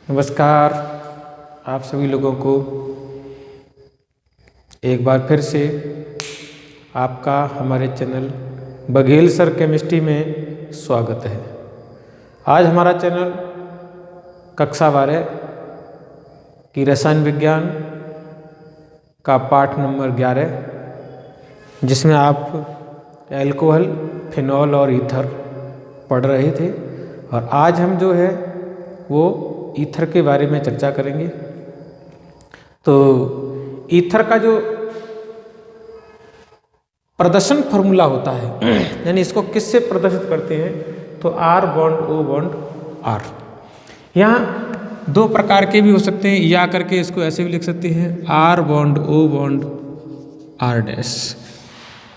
नमस्कार आप सभी लोगों को एक बार फिर से आपका हमारे चैनल बघेल सर केमिस्ट्री में स्वागत है। आज हमारा चैनल कक्षा 12 की रसायन विज्ञान का पाठ नंबर 11 जिसमें आप एल्कोहल, फिनॉल और ईथर पढ़ रहे थे और आज हम जो है वो ईथर के बारे में चर्चा करेंगे। तो ईथर का जो प्रदर्शन फार्मूला होता है यानी इसको किससे प्रदर्शित करते हैं तो R bond O bond R। यहाँ दो प्रकार के भी हो सकते हैं, या करके इसको ऐसे भी लिख सकते हैं R bond O bond R dash.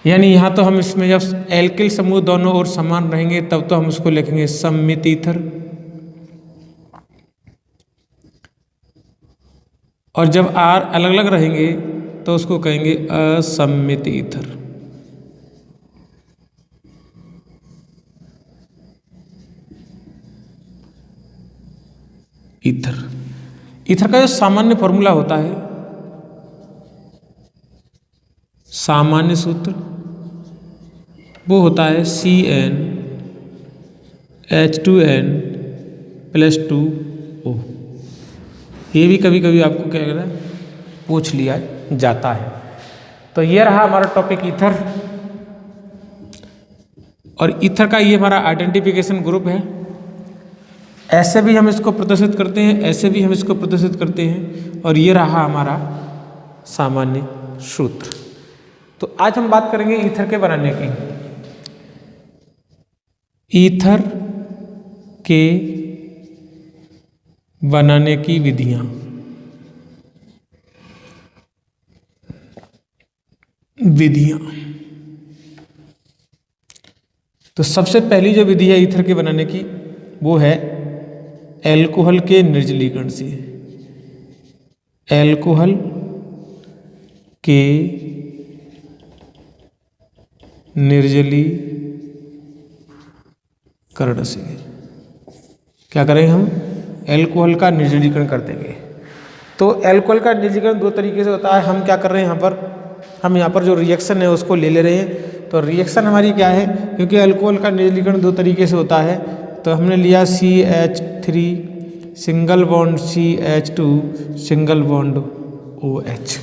यानी यहाँ तो हम इसमें जब एल्किल समूह दोनों ओर समान रहेंगे तब तो हम उसको लिखेंगे सममित ईथर, और जब R अलग अलग रहेंगे तो उसको कहेंगे असममित ईथर। ईथर का जो सामान्य फॉर्मूला होता है, सामान्य सूत्र वो होता है CN H2N + 2O। ये भी कभी कभी आपको क्या कहना है पूछ लिया जाता है। तो ये रहा हमारा टॉपिक ईथर, और ईथर का ये हमारा आइडेंटिफिकेशन ग्रुप है। ऐसे भी हम इसको प्रदर्शित करते हैं, ऐसे भी हम इसको प्रदर्शित करते हैं, और ये रहा हमारा सामान्य सूत्र। तो आज हम बात करेंगे ईथर के बनाने की। ईथर के बनाने की विधियां। तो सबसे पहली जो विधि है ईथर के बनाने की वो है एल्कोहल के निर्जलीकरण से। एल्कोहल के निर्जलीकरण से क्या करेंगे हम एल्कोहल का निर्जलीकरण कर देंगे। तो एल्कोहल का निर्जलीकरण दो तरीके से होता है। हम क्या कर रहे हैं हम यहाँ पर जो रिएक्शन है उसको ले रहे हैं। तो रिएक्शन हमारी क्या है, क्योंकि एल्कोहल का निर्जलीकरण दो तरीके से होता है, तो हमने लिया CH3 single bond CH2 single bond OH।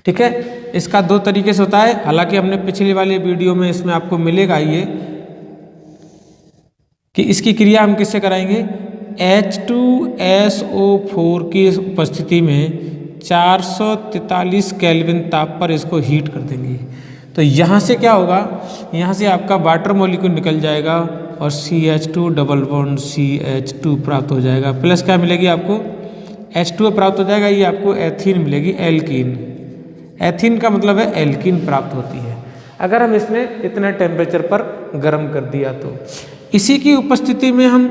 ठीक है, इसका दो तरीके से होता है। हालांकि हमने पिछले वाले वीडियो में इसमें आपको मिलेगा ये कि इसकी क्रिया हम किससे कराएंगे, H2SO4 की उपस्थिति में 443 केल्विन ताप पर इसको हीट कर देंगे। तो यहाँ से क्या होगा, यहाँ से आपका वाटर मॉलिक्यूल निकल जाएगा और CH2 डबल बॉन्ड CH2 प्राप्त हो जाएगा, प्लस क्या मिलेगी आपको H2O प्राप्त हो जाएगा। ये आपको एथीन मिलेगी, एल्कीन। एथीन का मतलब है एल्कीन प्राप्त होती है अगर हम इसमें इतने टेम्परेचर पर गर्म कर दिया। तो इसी की उपस्थिति में हम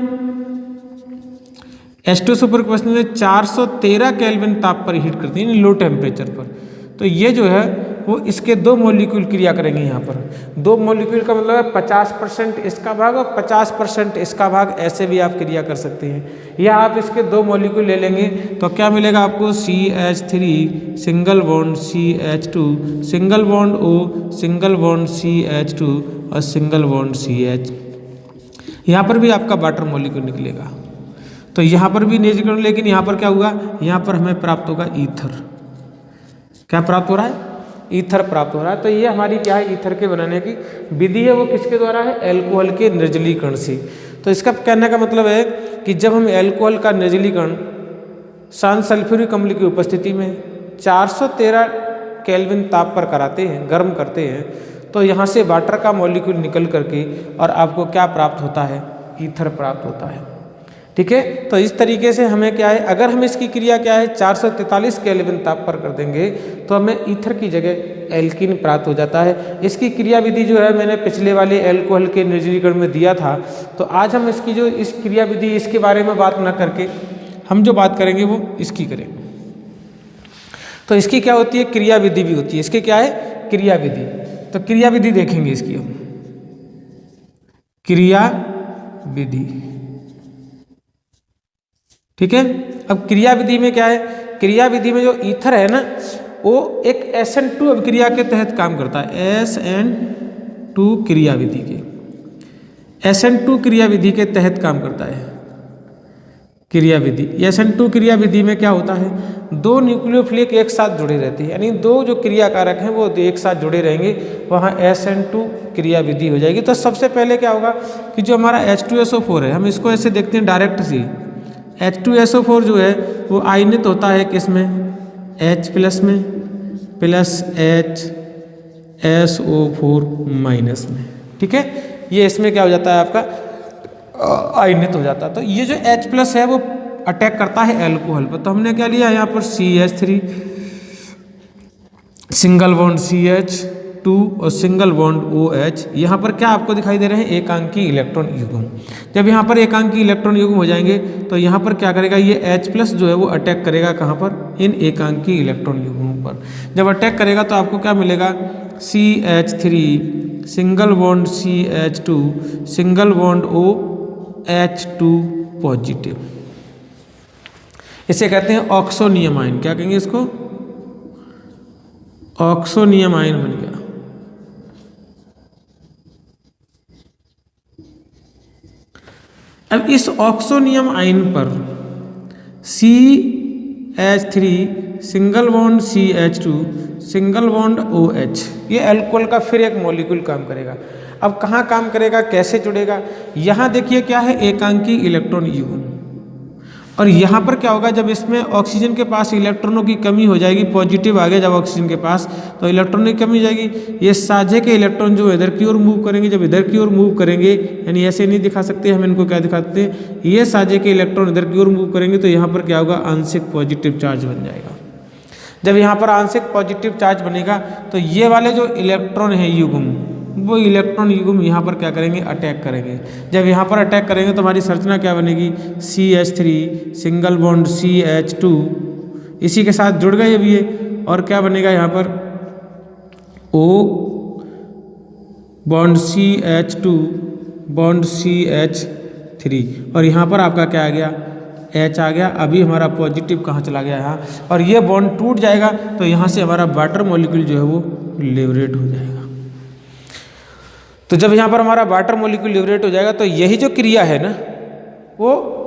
H2SO4 की उपस्थिति में 413 केल्विन ताप पर हीट करते हैं, लो टेम्परेचर पर। तो ये जो है वो इसके दो मॉलिक्यूल क्रिया करेंगे। यहाँ पर दो मॉलिक्यूल का मतलब है 50% इसका भाग और 50% इसका भाग, ऐसे भी आप क्रिया कर सकते हैं। या आप इसके दो मॉलिक्यूल ले लेंगे तो क्या मिलेगा आपको CH3 single bond CH2 single bond O single bond CH2 और सिंगल बॉन्ड CH। यहाँ पर भी आपका वाटर मॉलिक्यूल निकलेगा। तो यहाँ पर भी निर्जलीकरण, लेकिन यहाँ पर क्या हुआ, यहाँ पर हमें प्राप्त होगा ईथर। क्या प्राप्त हो रहा है, ईथर प्राप्त हो रहा है। तो ये हमारी क्या है ईथर के बनाने की विधि है, वो किसके द्वारा है, एल्कोहल के निर्जलीकरण से। तो इसका कहने का मतलब है कि जब हम एल्कोहल का निर्जलीकरण शांत सल्फ्यूरिक अम्ल की उपस्थिति में 413 केल्विन ताप पर कराते हैं, गर्म करते हैं, तो यहाँ से वाटर का मॉलिक्यूल निकल करके और आपको क्या प्राप्त होता है, ईथर प्राप्त होता है। ठीक है, तो इस तरीके से हमें क्या है, अगर हम इसकी क्रिया क्या है 443 केल्विन ताप पर कर देंगे तो हमें ईथर की जगह एल्कीन प्राप्त हो जाता है। इसकी क्रिया विधि जो है मैंने पिछले वाले एल्कोहल के निर्जलीकरण में दिया था। तो आज हम इसकी जो इस क्रिया विधि इसके बारे में बात न करके हम जो बात करेंगे वो इसकी करेंगे। तो इसकी क्या होती है, क्रिया विधि भी होती है। इसके क्या है, क्रिया विधि। तो क्रिया विधि देखेंगे इसकी हम, क्रिया विधि। ठीक है, अब क्रिया विधि में क्या है, क्रिया विधि में जो ईथर है ना वो एक SN2 अभिक्रिया के तहत काम करता है। SN2 क्रिया विधि के, SN2 क्रिया विधि के तहत काम करता है क्रिया विधि। SN2 क्रिया विधि में क्या होता है, दो न्यूक्लियोफिलिक एक साथ जुड़े रहते हैं, यानी दो जो क्रिया कारक हैं वो एक साथ जुड़े रहेंगे, वहाँ SN2 क्रिया विधि हो जाएगी। तो सबसे पहले क्या होगा कि जो हमारा H2SO4 है, हम इसको ऐसे देखते हैं डायरेक्ट सी, H2SO4 जो है वो आयनित होता है किसमें, H प्लस में प्लस HSO4 माइनस में। ठीक है, ये इसमें क्या हो जाता है आपका आयनित हो जाता है। तो ये जो H प्लस है वो अटैक करता है एल्कोहल पर। तो हमने क्या लिया यहाँ पर CH3 सिंगल बॉन्ड CH2 और सिंगल बॉन्ड OH। यहाँ पर क्या आपको दिखाई दे रहे हैं, एकांकी इलेक्ट्रॉन युग्म। जब यहाँ पर एकांकी इलेक्ट्रॉन युग्म हो जाएंगे तो यहाँ पर क्या करेगा, ये H प्लस जो है वो अटैक करेगा कहाँ पर, इन एकांकी इलेक्ट्रॉन युग्मों पर। जब अटैक करेगा तो आपको क्या मिलेगा, CH3 single bond CH2 single bond OH2 positive. इसे कहते हैं ऑक्सोनियम आयन। क्या कहेंगे इसको, ऑक्सोनियम आयन बन गया। अब इस ऑक्सोनियम आयन पर CH3 single bond CH2 single bond OH, ये अल्कोहल का फिर एक मॉलिक्यूल काम करेगा। अब कहाँ काम करेगा, कैसे जुड़ेगा, यहाँ देखिए क्या है, एकांकी इलेक्ट्रॉन युग्म। और यहाँ पर क्या होगा, जब इसमें ऑक्सीजन के पास इलेक्ट्रॉनों की कमी हो जाएगी, पॉजिटिव आ गया जब ऑक्सीजन के पास, तो इलेक्ट्रॉनों की कमी हो जाएगी। ये साझे के इलेक्ट्रॉन जो इधर की ओर मूव करेंगे, जब इधर की ओर मूव करेंगे, यानी ऐसे नहीं दिखा सकते हम इनको, क्या दिखाते हैं, ये साझे के इलेक्ट्रॉन इधर की ओर मूव करेंगे तो यहाँ पर क्या होगा, आंशिक पॉजिटिव चार्ज बन जाएगा। जब यहाँ पर आंशिक पॉजिटिव चार्ज बनेगा तो ये वाले जो इलेक्ट्रॉन है युग्म, वो इलेक्ट्रॉन युग्म यहाँ पर क्या करेंगे, अटैक करेंगे। जब यहाँ पर अटैक करेंगे तो हमारी संरचना क्या बनेगी, CH3 सिंगल बॉन्ड CH2, इसी के साथ जुड़ गए अब ये, और क्या बनेगा यहाँ पर O bond CH2 bond CH3, और यहाँ पर आपका क्या आ गया, H आ गया। अभी हमारा पॉजिटिव कहाँ चला गया, यहाँ, और ये बॉन्ड टूट जाएगा तो यहाँ से हमारा वाटर मॉलिक्यूल जो है वो लिबरेट हो जाएगा। तो जब यहाँ पर हमारा वाटर मॉलिक्यूल लिबरेट हो जाएगा तो यही जो क्रिया है ना, वो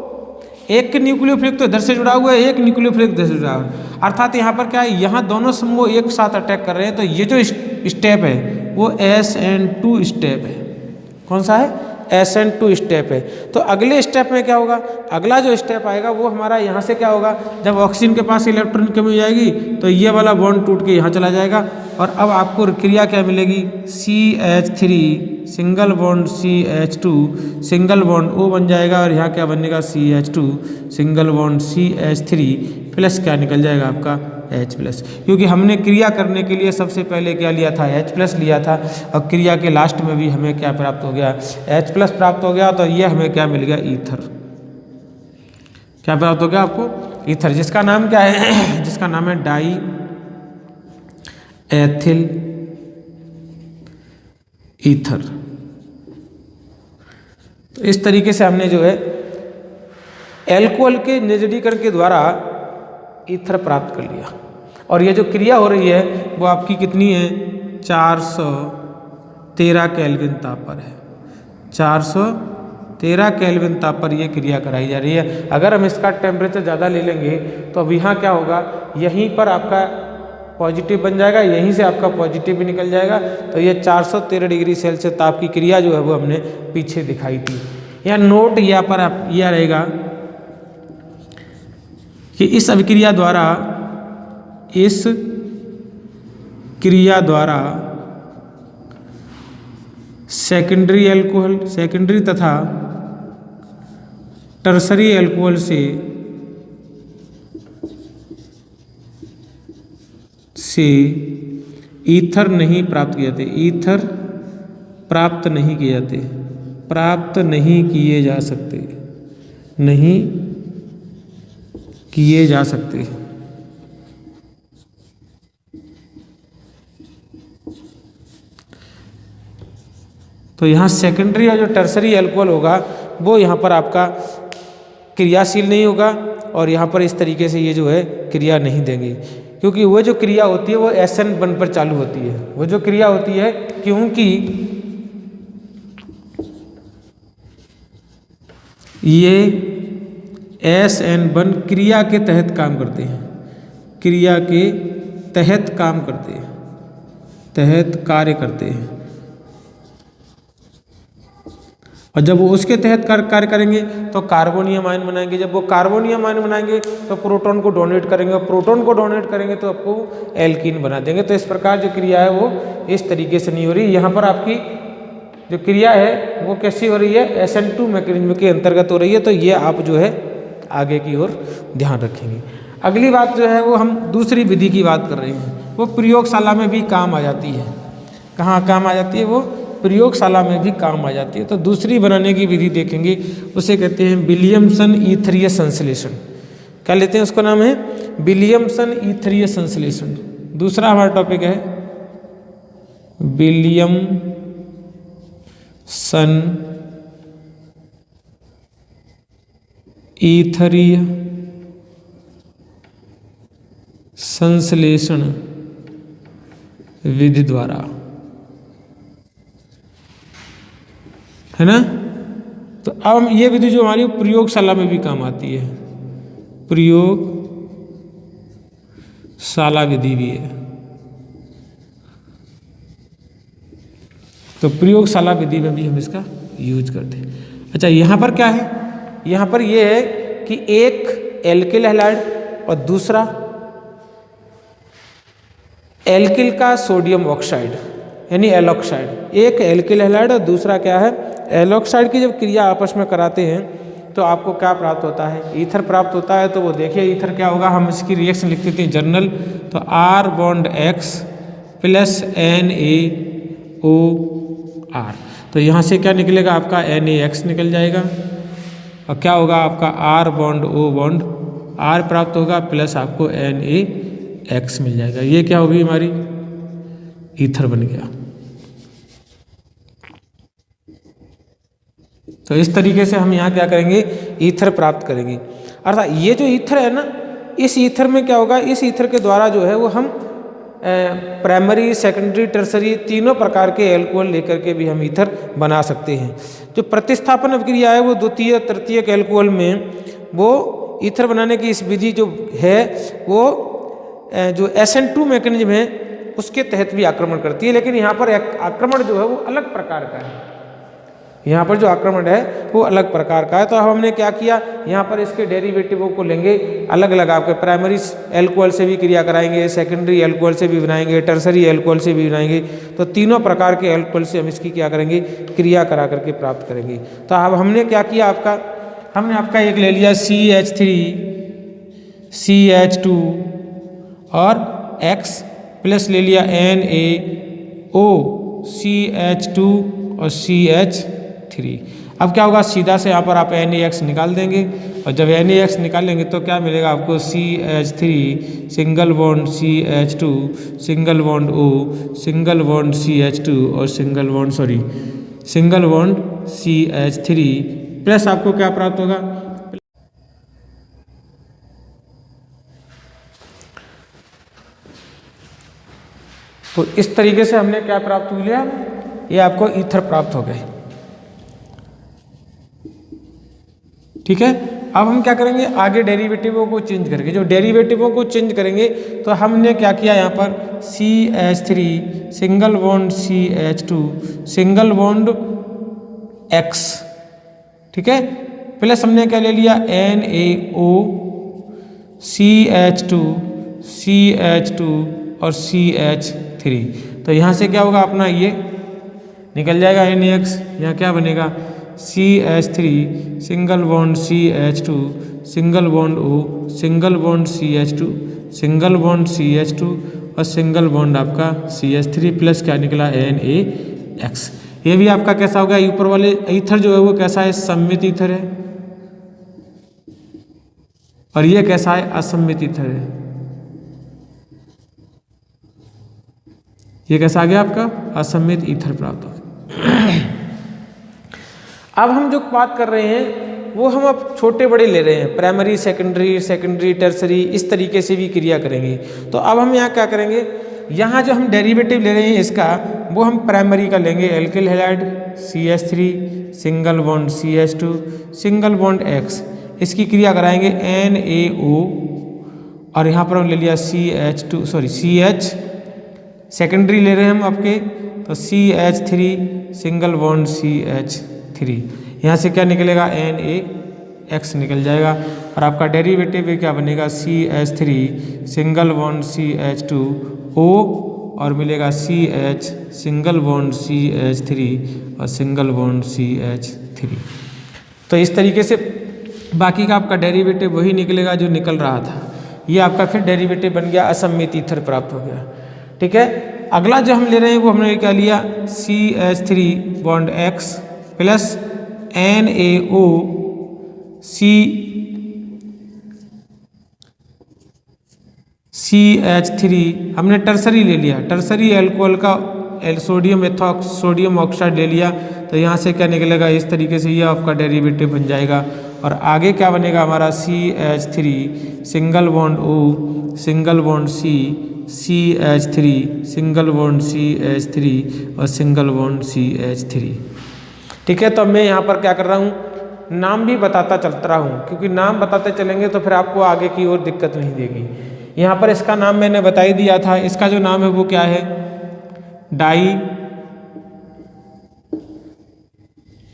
एक न्यूक्लियोफिलिक तो इधर से जुड़ा हुआ है, एक न्यूक्लियोफिलिक इधर से जुड़ा हुआ है, अर्थात यहाँ पर क्या है, यहाँ दोनों समूह एक साथ अटैक कर रहे हैं। तो ये जो स्टेप है वो SN2 स्टेप है। कौन सा है, SN2 स्टेप है। तो अगले स्टेप में क्या होगा, अगला जो स्टेप आएगा वो हमारा यहाँ से क्या होगा, जब ऑक्सीजन के पास इलेक्ट्रॉन की कमी हो जाएगी तो ये वाला बॉन्ड टूट के यहाँ चला जाएगा, और अब आपको क्रिया क्या मिलेगी, CH3 single bond CH2 single bond O बन जाएगा, और यहाँ क्या बनेगा, CH2 single bond CH3 plus क्या निकल जाएगा आपका H प्लस, क्योंकि हमने क्रिया करने के लिए सबसे पहले क्या लिया था, H प्लस लिया था, और क्रिया के लास्ट में भी हमें क्या प्राप्त हो गया, H प्लस प्राप्त हो गया। तो ये हमें क्या मिल गया, ईथर। क्या प्राप्त हो गया आपको, ईथर, जिसका नाम क्या है, जिसका नाम है डाई एथिल ईथर। तो इस तरीके से हमने जो है एल्कोहल के निर्जलीकरण के द्वारा ईथर प्राप्त कर लिया। और ये जो क्रिया हो रही है वो आपकी कितनी है, 413 केल्विन ताप पर है। 413 केल्विन ताप पर ये क्रिया कराई जा रही है। अगर हम इसका टेम्परेचर ज़्यादा ले लेंगे तो अब यहाँ क्या होगा, यहीं पर आपका पॉजिटिव बन जाएगा, यहीं से आपका पॉजिटिव भी निकल जाएगा। तो ये 413 डिग्री सेल्सियस ताप की क्रिया जो है वो हमने पीछे दिखाई थी। यहाँ नोट यहाँ पर आप यह रहेगा कि इस अभिक्रिया द्वारा, इस क्रिया द्वारा सेकेंडरी एल्कोहल, सेकेंडरी तथा टर्सरी एल्कोहल से ईथर नहीं प्राप्त किए जाते, ईथर प्राप्त नहीं किए जाते, प्राप्त नहीं किए जा सकते, नहीं किए जा सकते। तो यहाँ सेकेंडरी और जो टर्सरी एल्कोहल होगा वो यहाँ पर आपका क्रियाशील नहीं होगा और यहाँ पर इस तरीके से ये जो है क्रिया नहीं देंगे, क्योंकि वो जो क्रिया होती है वो SN1 पर चालू होती है। वो जो क्रिया होती है, क्योंकि ये SN1 क्रिया के तहत काम करते हैं, क्रिया के तहत काम करते हैं, तहत कार्य करते हैं। और जब वो उसके तहत कार्य करेंगे तो कार्बोनियम आयन बनाएंगे। जब वो कार्बोनियम आयन बनाएंगे तो प्रोटॉन को डोनेट करेंगे, और प्रोटॉन को डोनेट करेंगे तो आपको एल्कीन बना देंगे। तो इस प्रकार जो क्रिया है वो इस तरीके से नहीं हो रही। यहाँ पर आपकी जो क्रिया है वो कैसी हो रही है, SN2 मैकेनिज्म के अंतर्गत हो रही है। तो ये आप जो है आगे की ओर ध्यान रखेंगे। अगली बात जो है वो हम दूसरी विधि की बात कर रहे हैं, वो प्रयोगशाला में भी काम आ जाती है। कहाँ काम आ जाती है, वो प्रयोगशाला में भी काम आ जाती है। तो दूसरी बनाने की विधि देखेंगे, उसे कहते हैं विलियमसन ईथरीय संश्लेषण। क्या लेते हैं, उसका नाम है विलियमसन ईथरीय संश्लेषण। दूसरा हमारा टॉपिक है विलियमसन ईथरीय संश्लेषण विधि द्वारा, है ना। तो अब हम ये विधि जो हमारी प्रयोगशाला में भी काम आती है, प्रयोगशाला विधि भी है। तो प्रयोगशाला विधि में भी हम इसका यूज करते हैं। अच्छा, यहाँ पर क्या है, यहाँ पर ये है कि एक एल्किल हैलाइड और दूसरा एल्किल का सोडियम ऑक्साइड यानी एलॉक्साइड। एक एल्किल हैलाइड और दूसरा क्या है, एलॉक्साइड की जब क्रिया आपस में कराते हैं तो आपको क्या प्राप्त होता है, ईथर प्राप्त होता है। तो वो देखिए ईथर क्या होगा, हम इसकी रिएक्शन लिख देते हैं जर्नल। तो R bond X plus NaOR। तो यहाँ से क्या निकलेगा, आपका NaX निकल जाएगा और क्या होगा आपका R bond O bond R प्राप्त होगा प्लस आपको NaX मिल जाएगा। ये क्या होगी, हमारी ईथर बन गया। तो इस तरीके से हम यहाँ क्या करेंगे, ईथर प्राप्त करेंगे। अर्थात ये जो ईथर है ना, इस ईथर में क्या होगा, इस ईथर के द्वारा जो है वो हम प्राइमरी, सेकेंडरी, टर्सरी तीनों प्रकार के एल्कोहल लेकर के भी हम ईथर बना सकते हैं। जो प्रतिस्थापन अभिक्रिया है वो द्वितीय तृतीयक एल्कोहल में वो ईथर बनाने की इस विधि जो है वो जो SN2 मैकेनिज्म है उसके तहत भी आक्रमण करती है। लेकिन यहाँ पर आक्रमण जो है वो अलग प्रकार का है, यहाँ पर जो आक्रमण है वो अलग प्रकार का है। तो अब हमने क्या किया, यहाँ पर इसके डेरिवेटिवों को लेंगे अलग अलग, आपके प्राइमरी एल्कोहल से भी क्रिया कराएंगे, सेकेंडरी एल्कोहल से भी बनाएंगे, टर्सरी एल्कोहल से भी बनाएंगे। तो तीनों प्रकार के एल्कोहल से हम इसकी क्या करेंगे, क्रिया करा करके प्राप्त करेंगे। तो अब हमने क्या किया, हमने आपका एक ले लिया CH3 CH2 और X प्लस ले लिया NaO CH2 और CH3। अब क्या होगा, सीधा से यहाँ पर आप NaX निकाल देंगे और जब NaX निकालेंगे तो क्या मिलेगा आपको, CH3 single bond CH2 single bond O single bond CH2 और सिंगल बॉन्ड CH3 प्लस आपको क्या प्राप्त होगा, तो इस तरीके से हमने क्या प्राप्त हो लिया, ये आपको ईथर प्राप्त हो गए। ठीक है। अब हम क्या करेंगे, आगे डेरिवेटिवों को चेंज करेंगे। जो डेरिवेटिवों को चेंज करेंगे तो हमने क्या किया, यहाँ पर CH3 single bond CH2 single bond X, ठीक है, प्लस हमने क्या ले लिया NaO CH2 और CH3। तो यहाँ से क्या होगा, अपना ये निकल जाएगा NaX। यहाँ क्या बनेगा, CH3 single bond CH2 single bond O single bond CH2 single bond CH2 और सिंगल बॉन्ड आपका CH3 प्लस क्या निकला NaX। ये भी आपका कैसा होगा, ऊपर वाले ईथर जो है वो कैसा है, सममित ईथर है और ये कैसा है, असममित ईथर है। ये कैसा आ गया आपका, असममित ईथर प्राप्त हो। अब हम जो बात कर रहे हैं वो हम अब छोटे बड़े ले रहे हैं, प्राइमरी सेकेंडरी टर्सरी, इस तरीके से भी क्रिया करेंगे। तो अब हम यहाँ क्या करेंगे, यहाँ जो हम डेरिवेटिव ले रहे हैं इसका, वो हम प्राइमरी का लेंगे, alkyl halide CH3 single bond CH2 single bond X, इसकी क्रिया कराएंगे NaO, और यहाँ पर हम ले लिया CH, सेकेंडरी ले रहे हैं हम आपके, तो CH3 सिंगल बॉन्ड CH3, यहाँ से क्या निकलेगा NaX निकल जाएगा, और आपका डेरिवेटिव क्या बनेगा CH3 सिंगल बॉन्ड CH2O, और मिलेगा CH सिंगल बॉन्ड CH3 और सिंगल बॉन्ड CH3। तो इस तरीके से बाकी का आपका डेरिवेटिव वही निकलेगा जो निकल रहा था। ये आपका फिर डेरिवेटिव बन गया, असममित ईथर प्राप्त हो गया। ठीक है, अगला जो हम ले रहे हैं वो हमने क्या लिया, CH3 bond X plus NaO CH3, हमने टर्सरी ले लिया, टर्सरी एल्कोहल का सोडियम ऑक्साइड ले लिया, तो यहाँ से क्या निकलेगा, इस तरीके से ये आपका डेरिवेटिव बन जाएगा। और आगे क्या बनेगा हमारा CH3 single bond O single bond C CH3 single bond CH3 और सिंगल बॉन्ड CH3। ठीक है, तो मैं यहाँ पर क्या कर रहा हूँ, नाम भी बताता चलता रहा हूँ, क्योंकि नाम बताते चलेंगे तो फिर आपको आगे की ओर दिक्कत नहीं देगी। यहाँ पर इसका नाम मैंने बता ही दिया था, इसका जो नाम है वो क्या है, डाई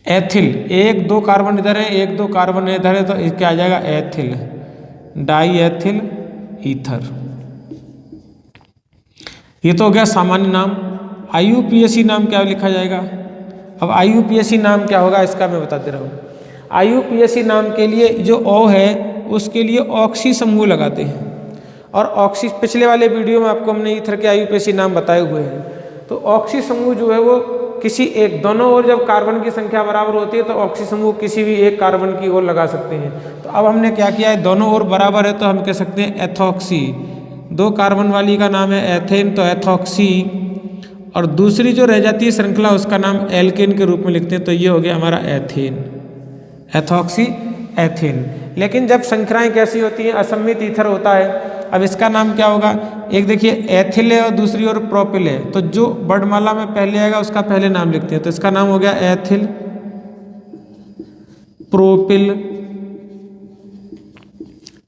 एथिल, 1-2 कार्बन इधर है, 1-2 कार्बन इधर है, तो क्या आ जाएगा एथिल, डाई एथिल ईथर। ये तो हो गया सामान्य नाम। IUPAC नाम क्या लिखा जाएगा, अब IUPAC नाम क्या होगा इसका मैं बता दे रहा हूँ। IUPAC नाम के लिए जो O है उसके लिए ऑक्सी समूह लगाते हैं, और ऑक्सी, पिछले वाले वीडियो में आपको हमने ईथर के IUPAC नाम बताए हुए हैं। तो ऑक्सी समूह जो है वो किसी एक, दोनों ओर जब कार्बन की संख्या बराबर होती है तो ऑक्सी समूह किसी भी एक कार्बन की ओर लगा सकते हैं। तो अब हमने क्या किया है, दोनों ओर बराबर है तो हम कह सकते हैं एथॉक्सी, 2 कार्बन वाली का नाम है एथेन, तो एथॉक्सी, और दूसरी जो रह जाती है श्रृंखला उसका नाम एल्केन के रूप में लिखते हैं, तो ये हो गया हमारा एथेन, एथॉक्सी एथेन। लेकिन जब संख्याएं कैसी होती हैं, असममित ईथर होता है। अब इसका नाम क्या होगा, एक देखिए एथिल है और दूसरी ओर प्रोपिल है, तो जो वर्णमाला में पहले आएगा उसका पहले नाम लिखते हैं, तो इसका नाम हो गया एथिल प्रोपिल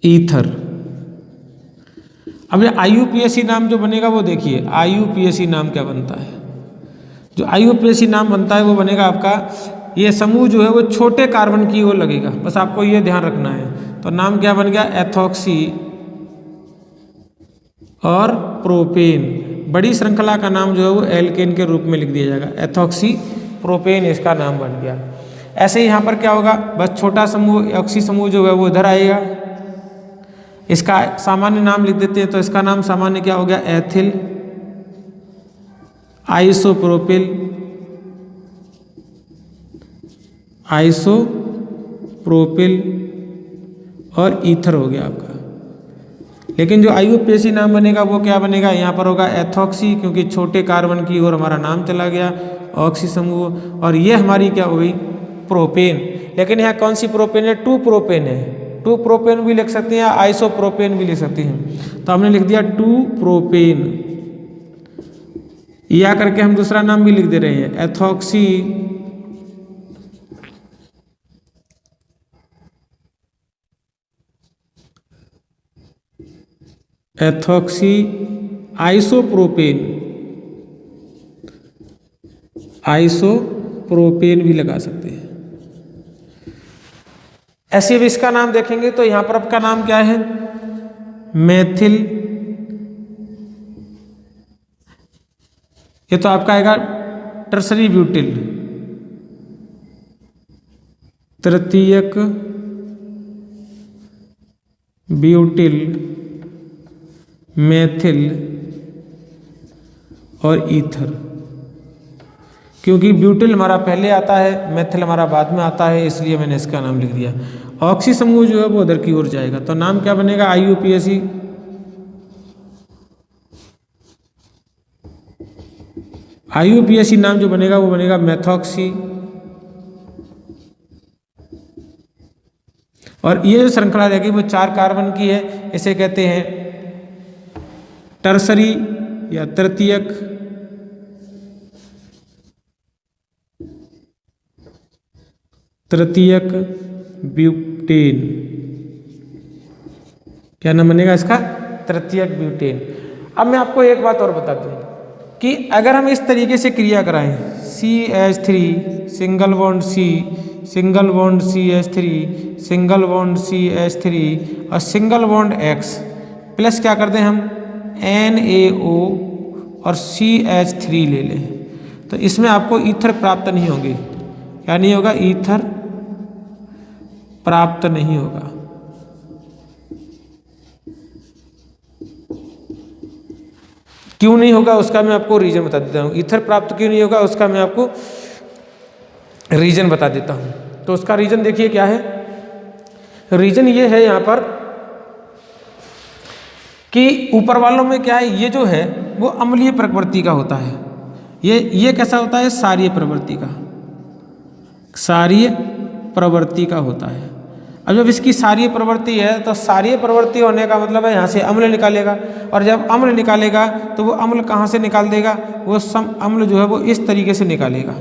ईथर। अब ये IUPAC नाम जो बनेगा वो देखिए, IUPAC नाम क्या बनता है, जो IUPAC नाम बनता है वो बनेगा आपका, ये समूह जो है वो छोटे कार्बन की ओर लगेगा, बस आपको ये ध्यान रखना है। तो नाम क्या बन गया, एथॉक्सी और प्रोपेन। बड़ी श्रृंखला का नाम जो है वो एल्केन के रूप में लिख दिया जाएगा, एथॉक्सी प्रोपेन इसका नाम बन गया। ऐसे ही यहाँ पर क्या होगा, बस छोटा समूह ऑक्सी समूह जो है वो इधर आएगा, इसका सामान्य नाम लिख देते हैं, तो इसका नाम सामान्य क्या हो गया, एथिल आइसोप्रोपिल और ईथर हो गया आपका। लेकिन जो IUPAC नाम बनेगा वो क्या बनेगा, यहाँ पर होगा एथॉक्सी, क्योंकि छोटे कार्बन की ओर हमारा नाम चला गया, ऑक्सी समूह, और ये हमारी क्या हो गई, प्रोपेन। लेकिन यहाँ कौन सी प्रोपेन है, 2 प्रोपेन है, 2 प्रोपेन भी लिख सकते हैं या आइसोप्रोपेन भी लिख सकते हैं, तो हमने लिख दिया 2 प्रोपेन। या करके हम दूसरा नाम भी लिख दे रहे हैं, एथॉक्सी आइसोप्रोपेन भी लगा सकते हैं। ऐसे भी इसका नाम देखेंगे तो यहां पर आपका नाम क्या है, मेथिल, ये तो आपका आएगा टर्सरी ब्यूटिल, तृतीयक ब्यूटिल, मेथिल और ईथर। क्योंकि ब्यूटिल हमारा पहले आता है, मेथिल हमारा बाद में आता है, इसलिए मैंने इसका नाम लिख दिया। ऑक्सी समूह जो है वो उधर की ओर जाएगा, तो नाम क्या बनेगा, IUPAC नाम जो बनेगा वो बनेगा मेथॉक्सी और ये जो श्रृंखला रहेगी वो 4 कार्बन की है, इसे कहते हैं टर्सरी या तृतीयक ब्यूटेन। क्या नाम बनेगा इसका? तृतीयक ब्यूटेन। अब मैं आपको एक बात और बता दूं कि अगर हम इस तरीके से क्रिया कराएं CH3 single bond C single bond CH3 single bond CH3 और सिंगल बॉन्ड X प्लस क्या कर दें हम NaO और CH3 ले लें, तो इसमें आपको ईथर प्राप्त नहीं होंगे। क्या नहीं होगा? ईथर प्राप्त नहीं होगा। क्यों नहीं होगा उसका मैं आपको रीजन बता देता हूँ। ईथर प्राप्त क्यों नहीं होगा उसका मैं आपको रीजन बता देता हूँ। तो उसका रीजन देखिए क्या है। रीजन ये है यहाँ पर कि ऊपर वालों में क्या है, ये जो है वो अम्लीय प्रवृत्ति का होता है। ये कैसा होता है? क्षारीय प्रवृत्ति का, क्षारीय प्रवृत्ति का होता है। अब जब इसकी क्षारीय प्रवृत्ति है तो क्षारीय प्रवृत्ति होने का मतलब है यहाँ से अम्ल निकालेगा, और जब अम्ल निकालेगा तो वो अम्ल कहाँ से निकाल देगा? वो अम्ल जो है वो इस तरीके से निकालेगा,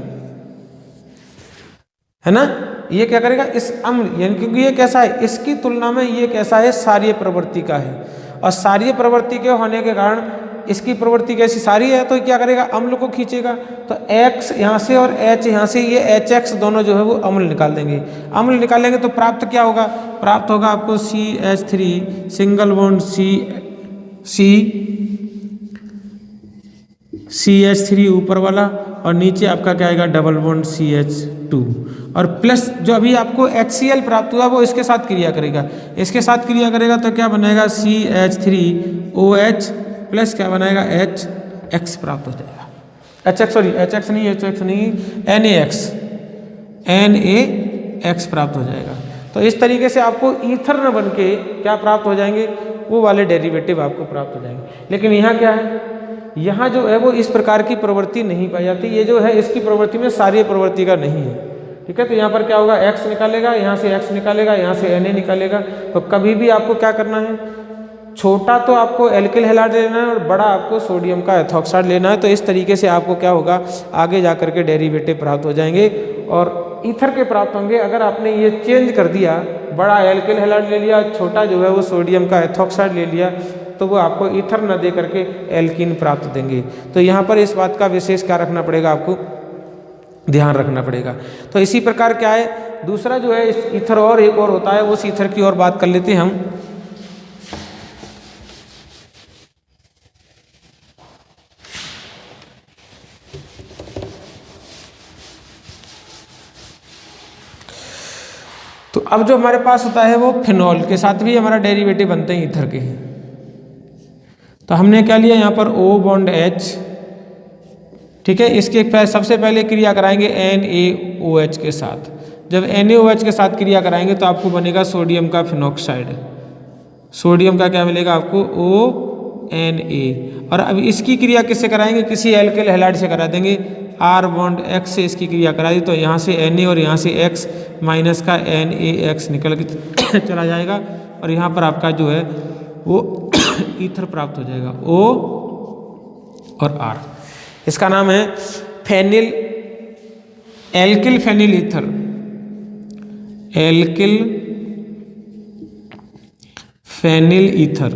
है ना। ये क्या करेगा? इस अम्ल यानी क्योंकि ये कैसा है, इसकी तुलना में ये कैसा है? क्षारीय प्रवृत्ति का है। और क्षारीय प्रवृत्ति के होने के कारण इसकी प्रवृत्ति कैसी? क्षारीय है, तो क्या करेगा? अम्ल को खींचेगा। तो X यहाँ से और H यहाँ से, ये HX दोनों जो है वो अम्ल निकाल देंगे। अम्ल निकालेंगे तो प्राप्त क्या होगा? प्राप्त होगा आपको CH3 सिंगल बॉन्ड CH3 ऊपर वाला, और नीचे आपका क्या आएगा? डबल बॉन्ड CH2, और प्लस जो अभी आपको HCl प्राप्त हुआ वो इसके साथ क्रिया करेगा। इसके साथ क्रिया करेगा तो क्या बनाएगा? CH3OH प्लस क्या बनाएगा? HX प्राप्त हो जाएगा। HX नहीं NaX प्राप्त हो जाएगा। तो इस तरीके से आपको ईथर न बन के क्या प्राप्त हो जाएंगे? वो वाले डेरिवेटिव आपको प्राप्त हो जाएंगे। लेकिन यहाँ क्या है? यहाँ जो है वो इस प्रकार की प्रवृत्ति नहीं पाई जाती। ये जो है इसकी प्रवृत्ति में क्षारीय प्रवृत्ति का नहीं है, ठीक है। तो यहाँ पर क्या होगा? X निकालेगा, यहाँ से X निकालेगा, यहाँ से Na निकालेगा। तो कभी भी आपको क्या करना है? छोटा तो आपको एल्किल हैलाइड लेना है और बड़ा आपको सोडियम का एथॉक्साइड लेना है। तो इस तरीके से आपको क्या होगा? आगे जा करके डेरिवेटिव प्राप्त हो जाएंगे और ईथर के प्राप्त होंगे। अगर आपने ये चेंज कर दिया, बड़ा एल्किल हैलाइड ले लिया, छोटा जो है वो सोडियम का एथॉक्साइड ले लिया, तो वो आपको ईथर न दे करके एल्कीन प्राप्त देंगे। तो यहाँ पर इस बात का विशेष क्या रखना पड़ेगा? आपको ध्यान रखना पड़ेगा। तो इसी प्रकार क्या है, दूसरा जो है इस ईथर और एक और होता है, उस ईथर की और बात कर लेते हैं हम। तो अब जो हमारे पास होता है वो फिनॉल के साथ भी हमारा डेरिवेटिव बनते हैं ईथर के। तो हमने क्या लिया यहाँ पर? O बॉन्ड H, ठीक है। इसके सबसे पहले क्रिया कराएंगे NaOH के साथ। जब NaOH के साथ क्रिया कराएंगे तो आपको बनेगा सोडियम का फिनॉक्साइड। सोडियम का क्या मिलेगा आपको? ONa। और अब इसकी क्रिया किससे कराएंगे? किसी एल्किल हैलाइड से करा देंगे। R बॉन्ड X से इसकी क्रिया करा दी तो यहाँ से Na और यहाँ से X माइनस का NaX निकल के चला जाएगा, और यहाँ पर आपका जो है वो ईथर प्राप्त हो जाएगा, O और R। इसका नाम है phenyl, alkyl phenyl ether, alkyl phenyl ether.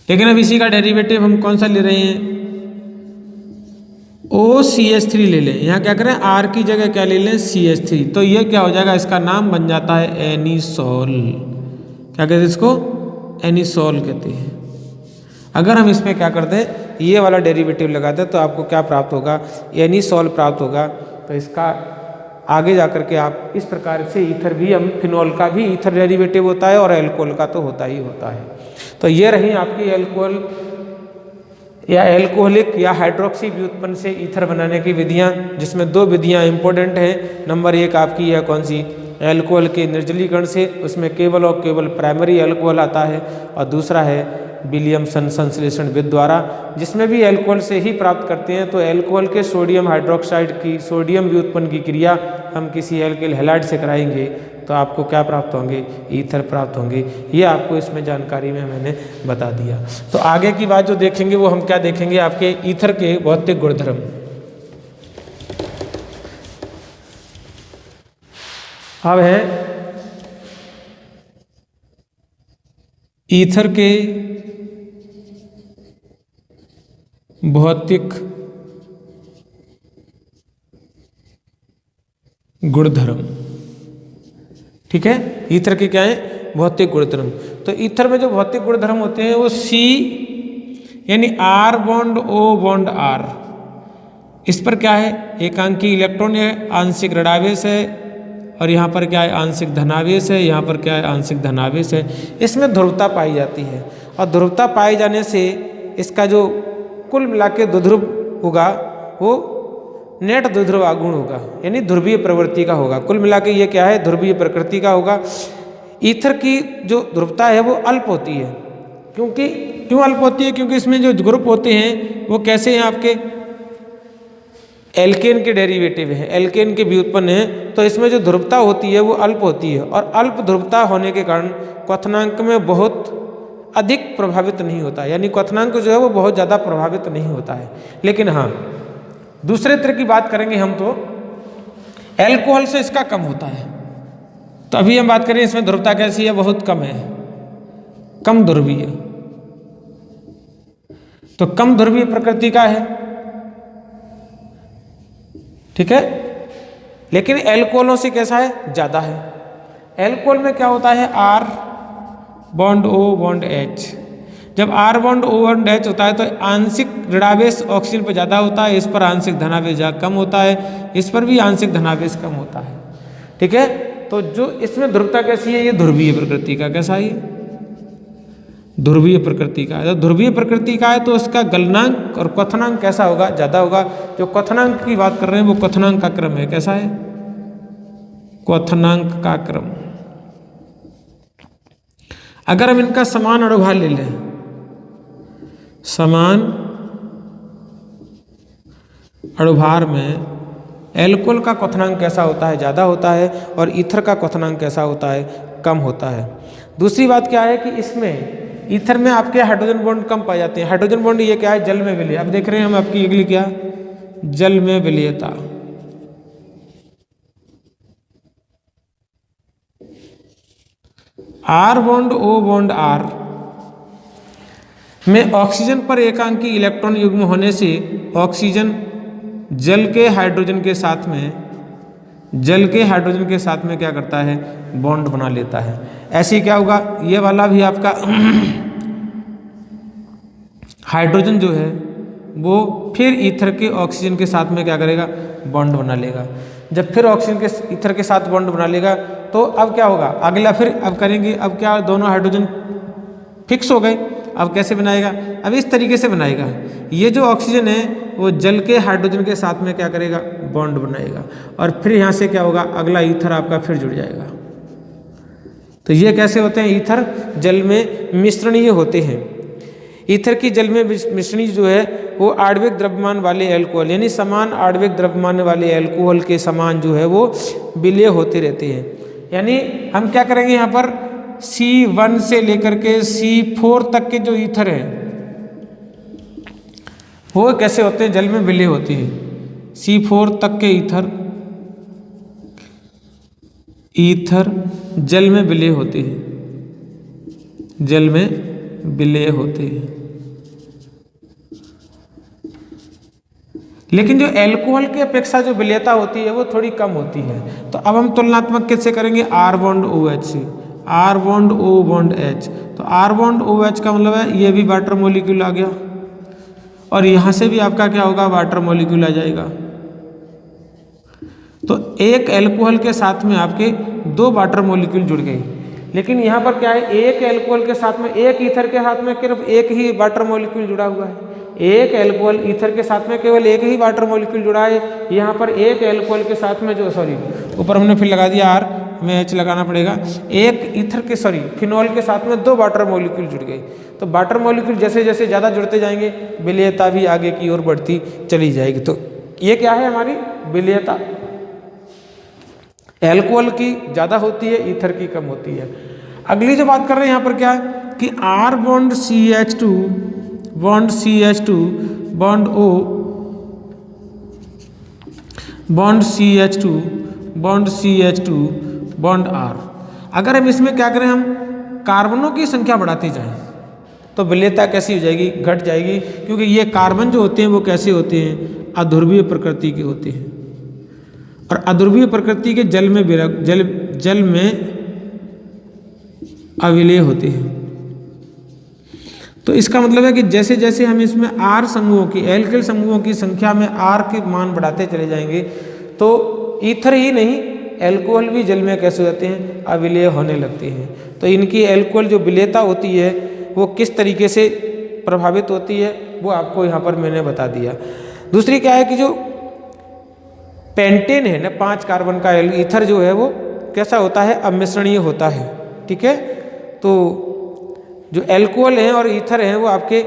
लेकिन अब इसी का डेरिवेटिव हम कौन सा ले रहे हैं? OCH3 ले लें। यहाँ क्या करें? R की जगह क्या ले लें? CH3। तो ये क्या हो जाएगा? इसका नाम बन जाता है एनिसोल। क्या कहते हैं इसको? एनिसोल कहते हैं। अगर हम इसमें क्या कर दें? ये वाला डेरिवेटिव लगा दें तो आपको क्या प्राप्त होगा? एनिसोल प्राप्त होगा। तो इसका आगे जा करके आप इस प्रकार से ईथर भी, हम फिनॉल का भी ईथर डेरिवेटिव होता है और एल्कोहल का तो होता ही होता है। तो ये रही आपकी एल्कोहल या एल्कोहलिक या हाइड्रोक्सी व्युत्पन्न से ईथर बनाने की विधियां, जिसमें 2 विधियां इंपॉर्टेंट हैं। नंबर 1 आपकी है कौन सी? एल्कोहल के निर्जलीकरण से, उसमें केवल और केवल प्राइमरी एल्कोहल आता है, और दूसरा है विलियमसन संश्लेषण विधि द्वारा, जिसमें भी एल्कोहल से ही प्राप्त करते हैं। तो एल्कोहल के सोडियम हाइड्रोक्साइड की सोडियम व्युत्पन्न की क्रिया हम किसी एल्किल हैलाइड से कराएंगे तो आपको क्या प्राप्त होंगे, ईथर प्राप्त होंगे। ये आपको इसमें जानकारी में मैंने बता दिया। तो आगे की बात जो देखेंगे वो हम क्या देखेंगे, आपके ईथर के भौतिक गुणधर्म। अब है ईथर के भौतिक गुणधर्म। ठीक है, ईथर के क्या है, भौतिक गुणधर्म। तो ईथर में जो भौतिक गुणधर्म होते हैं वो C यानी R bond O bond R, इस पर क्या है, एकांकी इलेक्ट्रॉन है, आंशिक ऋणावेश है, और यहाँ पर क्या है, आंशिक धनावेश है, यहाँ पर क्या है, आंशिक धनावेश है। इसमें ध्रुवता पाई जाती है, और ध्रुवता पाए जाने से इसका जो कुल मिला के द्विध्रुव होगा वो नेट द्विध्रुव आगुण होगा, यानी ध्रुवीय प्रवृत्ति का होगा। कुल मिला के ये क्या है, ध्रुवीय प्रकृति का होगा। ईथर की जो ध्रुवता है वो अल्प होती है। क्यों अल्प होती है, क्योंकि इसमें जो ग्रुप होते हैं वो कैसे हैं, आपके एल्केन के डेरिवेटिव है, एल्केन के व्युत्पन्न है। तो इसमें जो ध्रुवता होती है वो अल्प होती है, और अल्प ध्रुवता होने के कारण क्वथनांक में बहुत अधिक प्रभावित नहीं होता, यानी क्वथनांक जो है वो बहुत ज़्यादा प्रभावित नहीं होता है। लेकिन हाँ, दूसरे तरह की बात करेंगे हम तो एल्कोहल से इसका कम होता है। तो अभी हम बात करें इसमें ध्रुवता कैसी है, बहुत कम है, कम ध्रुवीय। तो कम ध्रुवीय प्रकृति का है, ठीक है। लेकिन एल्कोहलों से कैसा है, ज़्यादा है। एल्कोहल में क्या होता है, R bond O bond H। जब R bond O bond H होता है तो आंशिक ऋणावेश ऑक्सीजन पर ज़्यादा होता है, इस पर आंशिक धनावेश कम होता है, इस पर भी आंशिक धनावेश कम होता है। ठीक है, तो जो इसमें ध्रुवता कैसी है, ये ध्रुवीय प्रकृति का। कैसा है, ध्रुवीय प्रकृति का। जब ध्रुवीय प्रकृति का है तो उसका गलनांक और क्वथनांक कैसा होगा, ज़्यादा होगा। जो क्वथनांक की बात कर रहे हैं वो क्वथनांक का क्रम है, कैसा है, क्वथनांक का क्रम। अगर हम इनका समान अणुभार ले लें, समान अणुभार में एल्कोहल का क्वथनांक कैसा होता है, ज़्यादा होता है, और ईथर का क्वथनांक कैसा होता है, कम होता है। दूसरी बात क्या है कि इसमें ईथर में आपके हाइड्रोजन बॉन्ड कम पाए जाते हैं। हाइड्रोजन बॉन्ड ये क्या है, जल में विलय। अब देख रहे हैं हम आपकी अगली क्या, जल में विलयता। R bond O bond R में ऑक्सीजन पर एकांकी इलेक्ट्रॉन युग्म होने से ऑक्सीजन जल के हाइड्रोजन के साथ में क्या करता है, बॉन्ड बना लेता है। ऐसे क्या होगा, ये वाला भी आपका हाइड्रोजन जो है वो फिर ईथर के ऑक्सीजन के साथ में क्या करेगा, बॉन्ड बना लेगा। जब फिर ऑक्सीजन के ईथर के साथ बॉन्ड बना लेगा तो अब क्या होगा, अगला फिर अब करेंगे, अब क्या दोनों हाइड्रोजन फिक्स हो गए। अब कैसे बनाएगा, अब इस तरीके से बनाएगा। ये जो ऑक्सीजन है वो जल के हाइड्रोजन के साथ में क्या करेगा, बॉन्ड बनाएगा, और फिर यहाँ से क्या होगा, अगला ईथर आपका फिर जुड़ जाएगा। तो ये कैसे होते हैं, ईथर जल में मिश्रणीय होते हैं। ईथर की जल में मिश्रणी जो है वो आणविक द्रव्यमान वाले एल्कोहल, यानी समान आणविक द्रव्यमान वाले एल्कोहल के समान जो है वो विलय होते रहते हैं। यानी हम क्या करेंगे, यहाँ पर C1 से लेकर के C4 तक के जो ईथर हैं वो कैसे होते हैं, जल में विलय होते हैं। C4 तक के ईथर जल में विलय होते हैं, जल में विलय होते हैं। लेकिन जो एल्कोहल की अपेक्षा जो विलयता होती है वो थोड़ी कम होती है। तो अब हम तुलनात्मक किससे करेंगे, R बॉन्ड OH से, R bond O bond H। तो R बॉन्ड OH का मतलब है ये भी वाटर मॉलिक्यूल आ गया, और यहाँ से भी आपका क्या होगा, वाटर मॉलिक्यूल आ जाएगा। तो एक एल्कोहल के साथ में आपके दो वाटर मॉलिक्यूल जुड़ गए। लेकिन यहाँ पर क्या है, एक एल्कोहल के साथ में, एक ईथर के साथ में सिर्फ एक ही वाटर मॉलिक्यूल जुड़ा हुआ है। एक एल्कोहल ईथर के साथ में केवल एक ही वाटर मॉलिक्यूल जुड़ा है। यहाँ पर एक एल्कोहल के साथ में जो ऊपर हमने फिर लगा दिया R, में H लगाना पड़ेगा। एक ईथर के फिनॉल के साथ में 2 वाटर मॉलिक्यूल जुड़ गए, तो वाटर मॉलिक्यूल जैसे जैसे ज़्यादा जुड़ते जाएंगे विलेयता भी आगे की ओर बढ़ती चली जाएगी। तो ये क्या है हमारी विलेयता, एल्कोहल की ज़्यादा होती है, ईथर की कम होती है। अगली जो बात कर रहे हैं यहाँ पर क्या है कि R bond CH2 bond CH2 bond O bond CH2 bond CH2 bond R, अगर हम इसमें क्या करें, हम कार्बनों की संख्या बढ़ाते जाएं तो विलेयता कैसी हो जाएगी, घट जाएगी, क्योंकि ये कार्बन जो होते हैं वो कैसे होते हैं, अध्रुवीय प्रकृति के होते हैं, और अध्रुवीय प्रकृति के जल में अविलेय होते हैं। तो इसका मतलब है कि जैसे जैसे हम इसमें R समूहों की, एल्किल समूहों की संख्या में R के मान बढ़ाते चले जाएंगे तो ईथर ही नहीं एल्कोहल भी जल में कैसे होते हैं, अविलेय होने लगते हैं। तो इनकी एल्कोहल जो विलेयता होती है वो किस तरीके से प्रभावित होती है वो आपको यहाँ पर मैंने बता दिया। दूसरी क्या है कि जो पेंटेन है ना, 5 कार्बन का ईथर जो है वो कैसा होता है, अमिश्रणीय होता है। ठीक है, तो जो एल्कोहल हैं और ईथर हैं वो आपके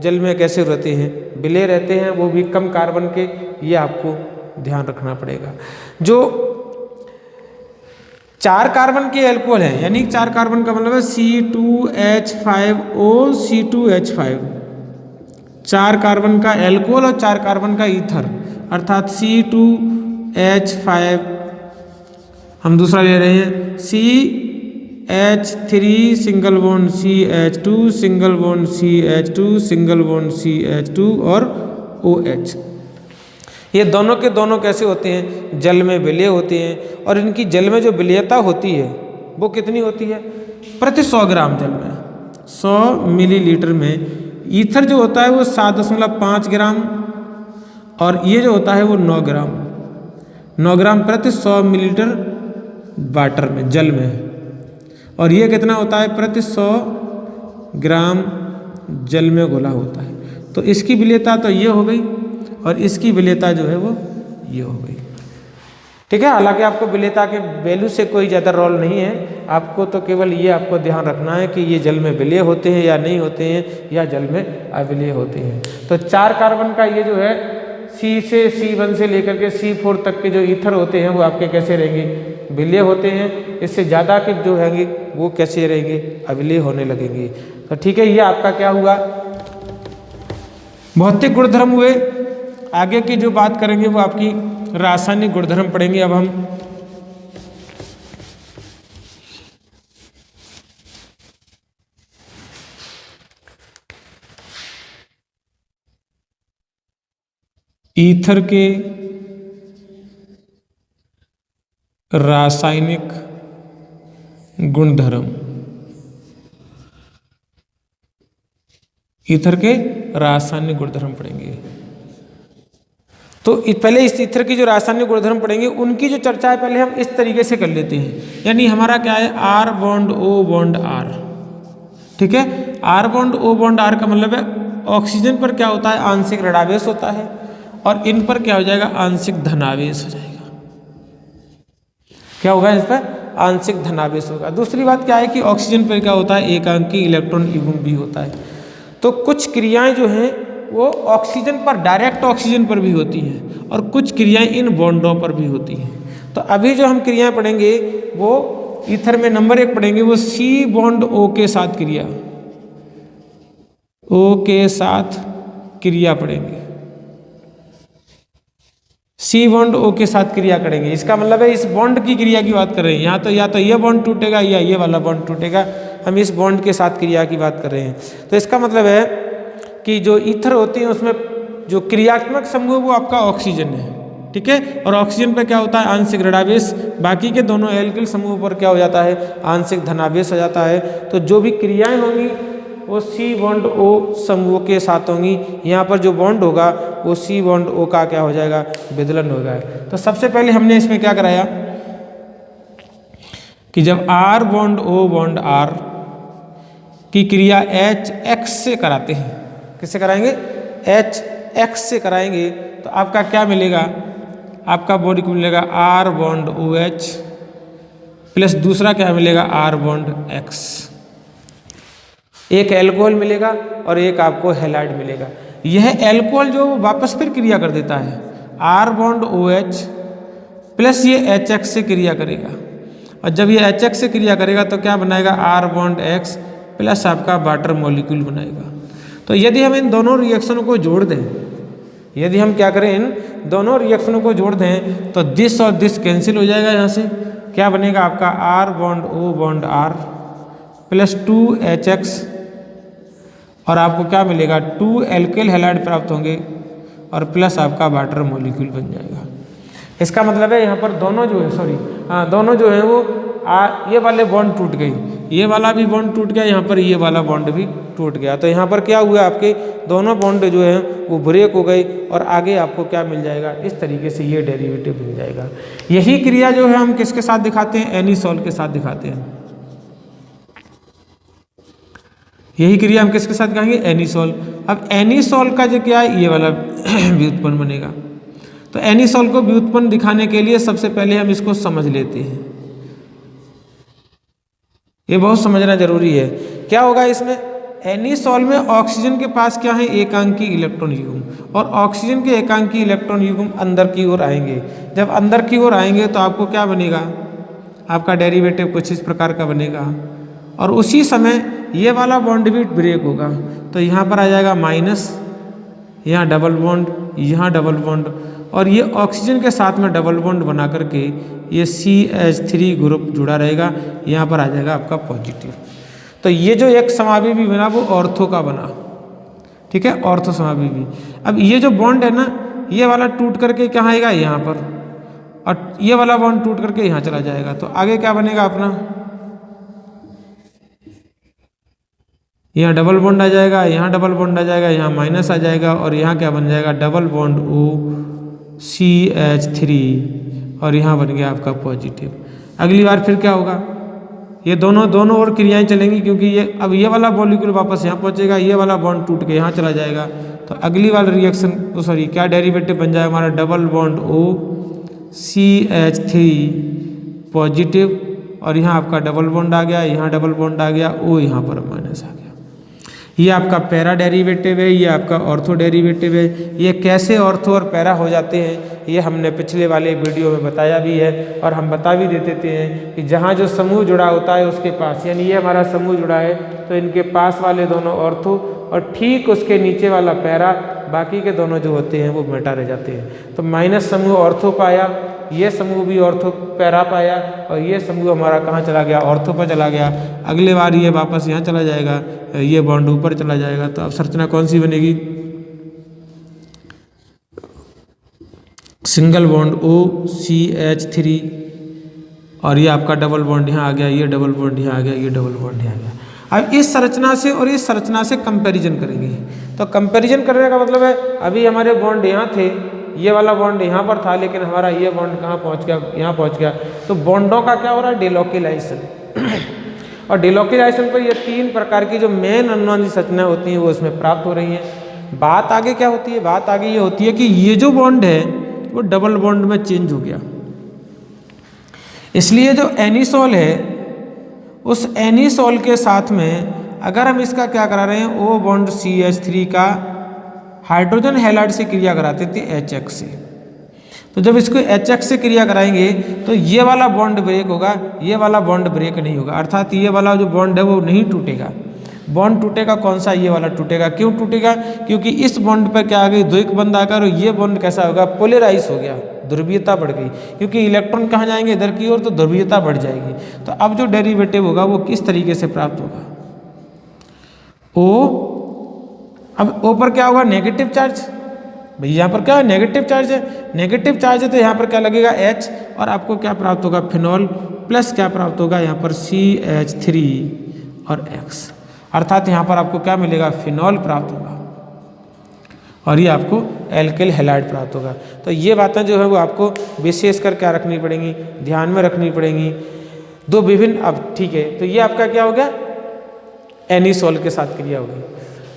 जल में कैसे रहते हैं, विलेय रहते हैं, वो भी कम कार्बन के, ये आपको ध्यान रखना पड़ेगा। जो 4 कार्बन के एल्कोहल हैं, यानी 4 कार्बन का मतलब है C2H5O C2H5, 4 कार्बन का एल्कोहल और 4 कार्बन का ईथर, अर्थात C2H5, हम दूसरा ले रहे हैं CH3 single bond CH2 single bond CH2 single bond CH2 और OH। ये दोनों के दोनों कैसे होते हैं, जल में विलेय होते हैं, और इनकी जल में जो विलेयता होती है वो कितनी होती है, प्रति 100 ग्राम जल में, 100 मिलीलीटर में ईथर जो होता है वो 7.5 ग्राम, और ये जो होता है वो 9 ग्राम प्रति 100 मिलीलीटर वाटर में, जल में, और ये कितना होता है, प्रति 100 ग्राम जल में घोला होता है। तो इसकी विलेयता तो ये हो गई, और इसकी विलेयता जो है वो ये हो गई। ठीक है, हालांकि आपको विलेयता के वैल्यू से कोई ज़्यादा रोल नहीं है, आपको तो केवल ये आपको ध्यान रखना है कि ये जल में विलेय होते हैं या नहीं होते हैं, या जल में अविलेय होते हैं। तो 4 कार्बन का ये जो है C1 से लेकर के C4 तक के जो ईथर होते हैं वो आपके कैसे रहेंगे, विलेय होते हैं। इससे ज़्यादा के जो रहेंगे वो कैसे रहेंगे, अविलेय होने लगेंगे। तो ठीक है, ये आपका क्या हुआ, भौतिक गुणधर्म हुए। आगे की जो बात करेंगे वो आपकी रासायनिक गुणधर्म पढ़ेंगे। अब हम ईथर के रासायनिक गुणधर्म, ईथर के रासायनिक गुणधर्म पढ़ेंगे। तो पहले इस ईथर की जो रासायनिक गुणधर्म पढ़ेंगे उनकी जो चर्चा है पहले हम इस तरीके से कर लेते हैं। यानी हमारा क्या है, R bond O bond R। ठीक है, R bond O bond R का मतलब है ऑक्सीजन पर क्या होता है, आंशिक ऋणावेश होता है, और इन पर क्या हो जाएगा, आंशिक धनावेश हो जाएगा। क्या होगा, इस पर आंशिक धनावेश होगा। दूसरी बात क्या है कि ऑक्सीजन पर क्या होता है, एकांकी इलेक्ट्रॉन युग्म भी होता है। तो कुछ क्रियाएं जो हैं वो ऑक्सीजन पर, डायरेक्ट ऑक्सीजन पर भी होती हैं, और कुछ क्रियाएं इन बॉन्डों पर भी होती हैं। तो अभी जो हम क्रियाएं पढ़ेंगे वो ईथर में नंबर 1 पढ़ेंगे, वो C बॉन्ड O के साथ क्रिया, O के साथ क्रिया पढ़ेंगे, C बॉन्ड O के साथ क्रिया करेंगे। इसका मतलब है इस बॉन्ड की क्रिया की बात कर रहे हैं, यहाँ तो या तो ये बॉन्ड टूटेगा या ये वाला बॉन्ड टूटेगा, हम इस बॉन्ड के साथ क्रिया की बात कर रहे हैं। तो इसका मतलब है कि जो ईथर होते हैं उसमें जो क्रियात्मक समूह वो आपका ऑक्सीजन है। ठीक है, और ऑक्सीजन पर क्या होता है, आंशिक ऋणावेश, बाकी के दोनों एल्किल समूह पर क्या हो जाता है, आंशिक धनावेश हो जाता है। तो जो भी क्रियाएं होंगी वो C बॉन्ड O समूह के साथ होंगी। यहाँ पर जो बॉन्ड होगा वो C बॉन्ड O का क्या हो जाएगा, विदलन होगा। तो सबसे पहले हमने इसमें क्या कराया कि जब R bond O bond R की क्रिया HX से कराते हैं, किससे कराएंगे, HX से कराएंगे, तो आपका क्या मिलेगा, आपका मॉलिक्यूल मिलेगा R बॉन्ड OH प्लस दूसरा क्या मिलेगा, R बॉन्ड X। एक एल्कोहल मिलेगा और एक आपको हैलाइड मिलेगा। यह एल्कोहल जो वापस फिर क्रिया कर देता है, R बॉन्ड OH प्लस ये HX से क्रिया करेगा, और जब ये HX से क्रिया करेगा तो क्या बनाएगा, R बॉन्ड X प्लस आपका वाटर मॉलिक्यूल बनाएगा। तो यदि हम इन दोनों रिएक्शनों को जोड़ दें, यदि हम क्या करें, इन दोनों रिएक्शनों को जोड़ दें तो दिस और दिस कैंसिल हो जाएगा। यहाँ से क्या बनेगा आपका R bond O bond R plus 2HX, और आपको क्या मिलेगा, 2 एल्केल हैलाइड प्राप्त होंगे और प्लस आपका वाटर मॉलिक्यूल बन जाएगा। इसका मतलब है यहाँ पर दोनों जो है दोनों जो है वो ये वाले बॉन्ड टूट गई, ये वाला भी बॉन्ड टूट गया, यहाँ पर ये वाला बॉन्ड भी टूट गया। तो यहाँ पर क्या हुआ, आपके दोनों बॉन्ड जो है वो ब्रेक हो गई और आगे आपको क्या मिल जाएगा, इस तरीके से ये डेरिवेटिव मिल जाएगा। यही क्रिया जो है हम किसके साथ दिखाते हैं, एनीसॉल के साथ दिखाते हैं। यही क्रिया हम किसके साथ दिखाएंगे, एनीसॉल। अब एनीसॉल का जो क्या है, ये वाला व्युत्पन्न बनेगा। तो एनीसॉल को व्युत्पन्न दिखाने के लिए सबसे पहले हम इसको समझ लेते हैं, ये बहुत समझना जरूरी है। क्या होगा इसमें, एनीसॉल में ऑक्सीजन के पास क्या है, एकांकी इलेक्ट्रॉन युग्म, और ऑक्सीजन के एकांकी इलेक्ट्रॉन युग्म अंदर की ओर आएंगे। जब अंदर की ओर आएंगे तो आपको क्या बनेगा, आपका डेरिवेटिव कुछ इस प्रकार का बनेगा, और उसी समय ये वाला बॉन्ड भी ब्रेक होगा। तो यहाँ पर आ जाएगा माइनस, यहाँ डबल बॉन्ड, यहाँ डबल बॉन्ड, और ये ऑक्सीजन के साथ में डबल बॉन्ड बना करके ये CH3 ग्रुप जुड़ा रहेगा, यहाँ पर आ जाएगा आपका पॉजिटिव। तो ये जो एक समावयवी बना वो ऑर्थो का बना, ठीक है, ऑर्थो समावयवी। अब ये जो बॉन्ड है ना, ये वाला टूट करके क्या आएगा, यहाँ पर, और ये वाला बॉन्ड टूट करके यहाँ चला जाएगा। तो आगे क्या बनेगा अपना, यहाँ डबल बॉन्ड आ जाएगा, यहाँ डबल बॉन्ड आ जाएगा, यहाँ माइनस आ जाएगा, और यहाँ क्या बन जाएगा, डबल बॉन्ड OCH3, और यहाँ बन गया आपका पॉजिटिव। अगली बार फिर क्या होगा, ये दोनों और क्रियाएं चलेंगी, क्योंकि ये अब ये वाला मॉलिक्यूल वापस यहाँ पहुँचेगा, ये वाला बॉन्ड टूट के यहाँ चला जाएगा। तो अगली वाला रिएक्शन क्या डेरिवेटिव बन जाएगा हमारा, डबल बॉन्ड OCH3 पॉजिटिव, और यहाँ आपका डबल बॉन्ड आ गया, यहाँ डबल बॉन्ड आ गया, O यहाँ पर माइनस आ गया। ये आपका पैरा डेरिवेटिव है, ये आपका ऑर्थो डेरिवेटिव है। ये कैसे ऑर्थो और पैरा हो जाते हैं ये हमने पिछले वाले वीडियो में बताया भी है, और हम बता भी देते हैं कि जहाँ जो समूह जुड़ा होता है उसके पास, यानी ये हमारा समूह जुड़ा है तो इनके पास वाले दोनों ऑर्थो, और ठीक उसके नीचे वाला पैरा, बाकी के दोनों जो होते हैं वो मेटा रह जाते हैं। तो माइनस समूह ऑर्थो पाया, ये समूह भी ऑर्थो पैरा पाया, और ये समूह हमारा कहाँ चला गया, ऑर्थो पर चला गया। अगले बार ये वापस यहाँ चला जाएगा, ये बॉन्ड ऊपर चला जाएगा। तो अब संरचना कौन सी बनेगी, सिंगल बॉन्ड OCH3, और ये आपका डबल बॉन्ड यहाँ आ गया, ये डबल बॉन्ड यहाँ आ गया, ये डबल बॉन्ड यहाँ आ गया। अब इस संरचना से और इस संरचना से कंपैरिजन करेंगे। तो कंपैरिजन करने का मतलब है, अभी हमारे बॉन्ड यहाँ थे, ये वाला बॉन्ड यहाँ पर था, लेकिन हमारा ये बॉन्ड कहाँ पहुँच गया, यहाँ पहुँच गया। तो बॉन्डों का क्या हो रहा है, डिलोकिलाइजेशन। और डिलोकिलाइजेशन पर ये 3 प्रकार की जो मेन अनुनादी संरचनाएं होती हैं वो इसमें प्राप्त हो रही हैं। बात आगे क्या होती है, बात आगे ये होती है कि ये जो बॉन्ड है वो डबल बॉन्ड में चेंज हो गया, इसलिए जो एनीसॉल है उस एनीसॉल के साथ में अगर हम इसका क्या करा रहे हैं, O बॉन्ड CH3 का हाइड्रोजन हैलाइड से क्रिया कराते थे HX से। तो जब इसको HX से क्रिया कराएंगे तो ये वाला बॉन्ड ब्रेक होगा, ये वाला बॉन्ड ब्रेक नहीं होगा, अर्थात ये वाला जो बॉन्ड है वो नहीं टूटेगा। बॉन्ड टूटेगा कौन सा, ये वाला टूटेगा। क्यों टूटेगा, क्योंकि इस बॉन्ड पर क्या आ गई, द्विक बंध आकर, ये बॉन्ड कैसा होगा, पोलराइज हो गया, ध्रुवीयता बढ़ गई, क्योंकि इलेक्ट्रॉन कहाँ जाएंगे, इधर की ओर, तो ध्रुवीयता बढ़ जाएगी। तो अब जो डेरिवेटिव होगा वो किस तरीके से प्राप्त होगा, O, अब O पर क्या होगा, नेगेटिव चार्ज। भाई यहाँ पर क्या है, नेगेटिव चार्ज है, नेगेटिव चार्ज है तो यहाँ पर क्या लगेगा H, और आपको क्या प्राप्त होगा, फिनॉल, प्लस क्या प्राप्त होगा यहाँ पर CH3 और X, अर्थात यहाँ पर आपको क्या मिलेगा, फिनॉल प्राप्त होगा, और ये आपको एल्किल हैलाइड प्राप्त होगा। तो ये बातें जो है वो आपको विशेष कर क्या रखनी पड़ेंगी, ध्यान में रखनी पड़ेंगी। दो विभिन्न, अब ठीक है, तो ये आपका क्या हो गया, एनीसॉल के साथ क्रिया हो गई।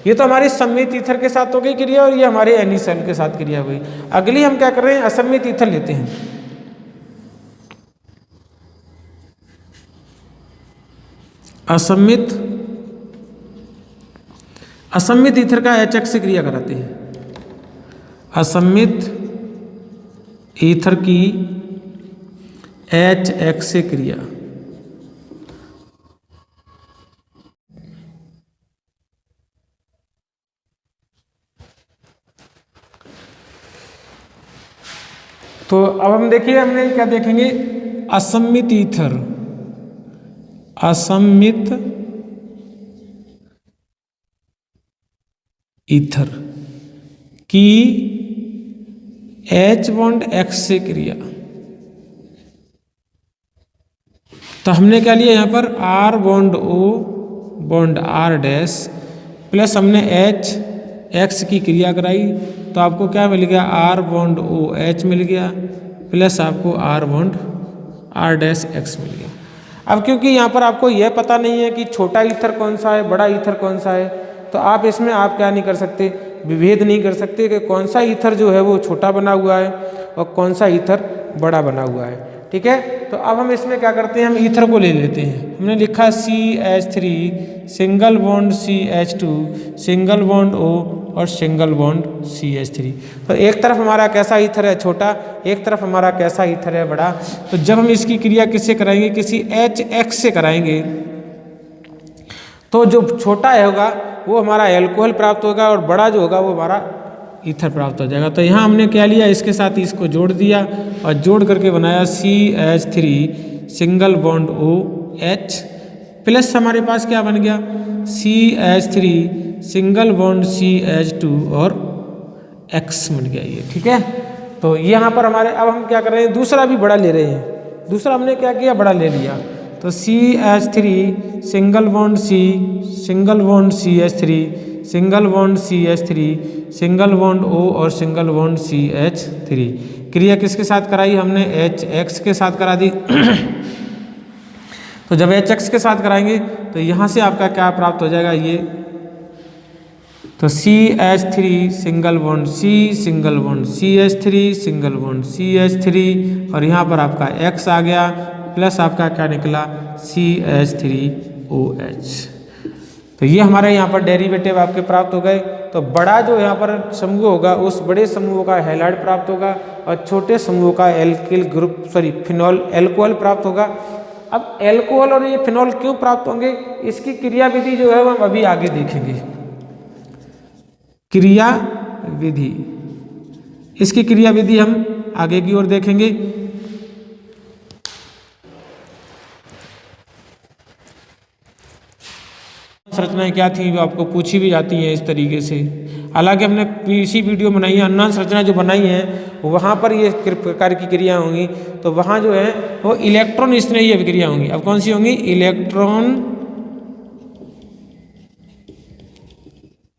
ये तो हमारी सम्मित ईथर के साथ हो गई क्रिया, और ये हमारे एनीसॉल के साथ क्रिया हो गई। अगली हम क्या कर रहे हैं, असम्मित ईथर लेते हैं। असमित ईथर का HX से क्रिया कराते हैं। असमित ईथर की HX से क्रिया। तो अब हम देखिए, हमने क्या देखेंगे, असमित ईथर, असमित ईथर की H बॉन्ड X से क्रिया। तो हमने क्या लिया यहाँ पर, R bond O bond R dash plus हमने HX की क्रिया कराई, तो आपको क्या मिल गया, R बॉन्ड OH मिल गया प्लस आपको R bond R dash X मिल गया। अब क्योंकि यहाँ पर आपको यह पता नहीं है कि छोटा ईथर कौन सा है, बड़ा ईथर कौन सा है, तो आप इसमें आप क्या नहीं कर सकते, विभेद नहीं कर सकते कि कौन सा ईथर जो है वो छोटा बना हुआ है और कौन सा ईथर बड़ा बना हुआ है। ठीक है, तो अब हम इसमें क्या करते हैं, हम ईथर को ले लेते हैं। हमने लिखा CH3 single bond CH2 single bond O और सिंगल बॉन्ड CH3। तो एक तरफ हमारा कैसा ईथर है, छोटा, एक तरफ हमारा कैसा ईथर है, बड़ा। तो जब हम इसकी क्रिया किससे कराएंगे, किसी HX से कराएंगे, तो जो छोटा होगा वो हमारा एल्कोहल प्राप्त होगा और बड़ा जो होगा वो हमारा ईथर प्राप्त हो जाएगा। तो यहाँ हमने क्या लिया, इसके साथ इसको जोड़ दिया और जोड़ करके बनाया CH3 single bond OH plus हमारे पास क्या बन गया, CH3 सिंगल बॉन्ड CH2 और X बन गया ये। ठीक है, तो यहाँ पर हमारे, अब हम क्या कर रहे हैं, दूसरा भी बड़ा ले रहे हैं। दूसरा हमने क्या किया, बड़ा ले लिया। तो CH3 single bond C single bond CH3 single bond CH3 single bond O और सिंगल बॉन्ड CH3। क्रिया किसके साथ कराई हमने, HX के साथ करा दी। तो जब HX के साथ कराएंगे तो यहाँ से आपका क्या प्राप्त हो जाएगा, ये तो CH3 single bond C single bond CH3 single bond CH3 और यहाँ पर आपका X आ गया प्लस आपका क्या निकला, CH3OH। तो ये हमारे यहाँ पर डेरिवेटिव आपके प्राप्त हो गए। तो बड़ा जो यहाँ पर समूह होगा उस बड़े समूह का हैलाइड प्राप्त होगा और छोटे समूह का एल्किल ग्रुप फिनॉल एल्कोहल प्राप्त होगा। अब एल्कोहल और ये फिनॉल क्यों प्राप्त होंगे, इसकी क्रिया विधि जो है वो हम अभी आगे देखेंगे। क्रिया विधि, इसकी क्रिया विधि हम आगे की ओर देखेंगे। संरचनाएं क्या थी वो आपको पूछी भी जाती हैं इस तरीके से। हालांकि हमने इसी वीडियो बनाई है, अन्य संरचना जो बनाई है वहाँ पर ये प्रकार की क्रिया होंगी, तो वहाँ जो है वो इलेक्ट्रॉन स्नेही अभिक्रिया होंगी। अब कौन सी होंगी, इलेक्ट्रॉन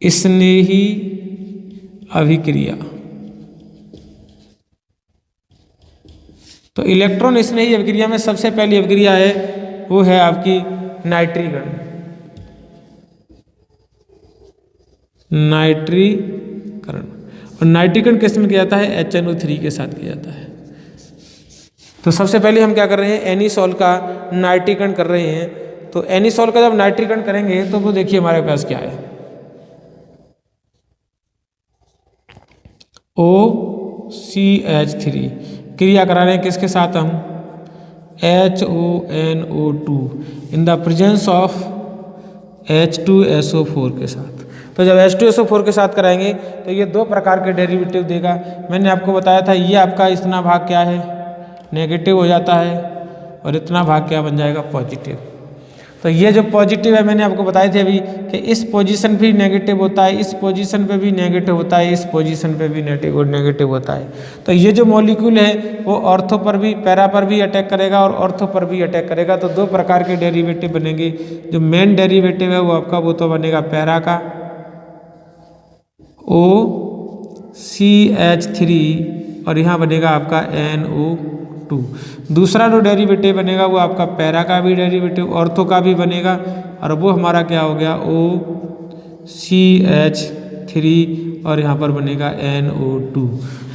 स्नेही अभिक्रिया। तो इलेक्ट्रॉन स्नेही अभिक्रिया में सबसे पहली अभिक्रिया है वो है आपकी नाइट्रीकरण। नाइट्रीकरण, और नाइट्रीकरण किस में किया जाता है, HNO3 के साथ किया जाता है। तो सबसे पहले हम क्या कर रहे हैं, एनिसॉल का नाइट्रीकरण कर रहे हैं। तो एनिसॉल का जब नाइट्रीकरण करेंगे तो वो देखिए हमारे पास क्या है, OCH3 क्रिया करा रहे हैं किसके साथ हम, HONO2 in the presence of H2SO4 के साथ। तो जब H2SO4 के साथ कराएंगे तो ये दो प्रकार के डेरिवेटिव देगा। मैंने आपको बताया था ये आपका इतना भाग क्या है, नेगेटिव हो जाता है और इतना भाग क्या बन जाएगा, पॉजिटिव। तो ये जो पॉजिटिव है मैंने आपको बताए थे अभी कि इस पोजीशन पे नेगेटिव होता है, इस पोजीशन पे भी नेगेटिव होता है, इस पोजीशन पे भी नेगेटिव होता है। तो ये जो मॉलिक्यूल है वो ऑर्थो पर भी, पैरा पर भी अटैक करेगा और ऑर्थो पर भी अटैक करेगा। तो दो प्रकार के डेरिवेटिव बनेंगे। जो मेन डेरिवेटिव है वो आपका वो तो बनेगा पैरा का OCH3 और यहाँ बनेगा आपका NO2। दूसरा जो डेरिवेटिव बनेगा वो आपका पैरा का भी डेरिवेटिव, ऑर्थो का भी बनेगा और वो हमारा क्या हो गया, OCH3 और यहाँ पर बनेगा NO2।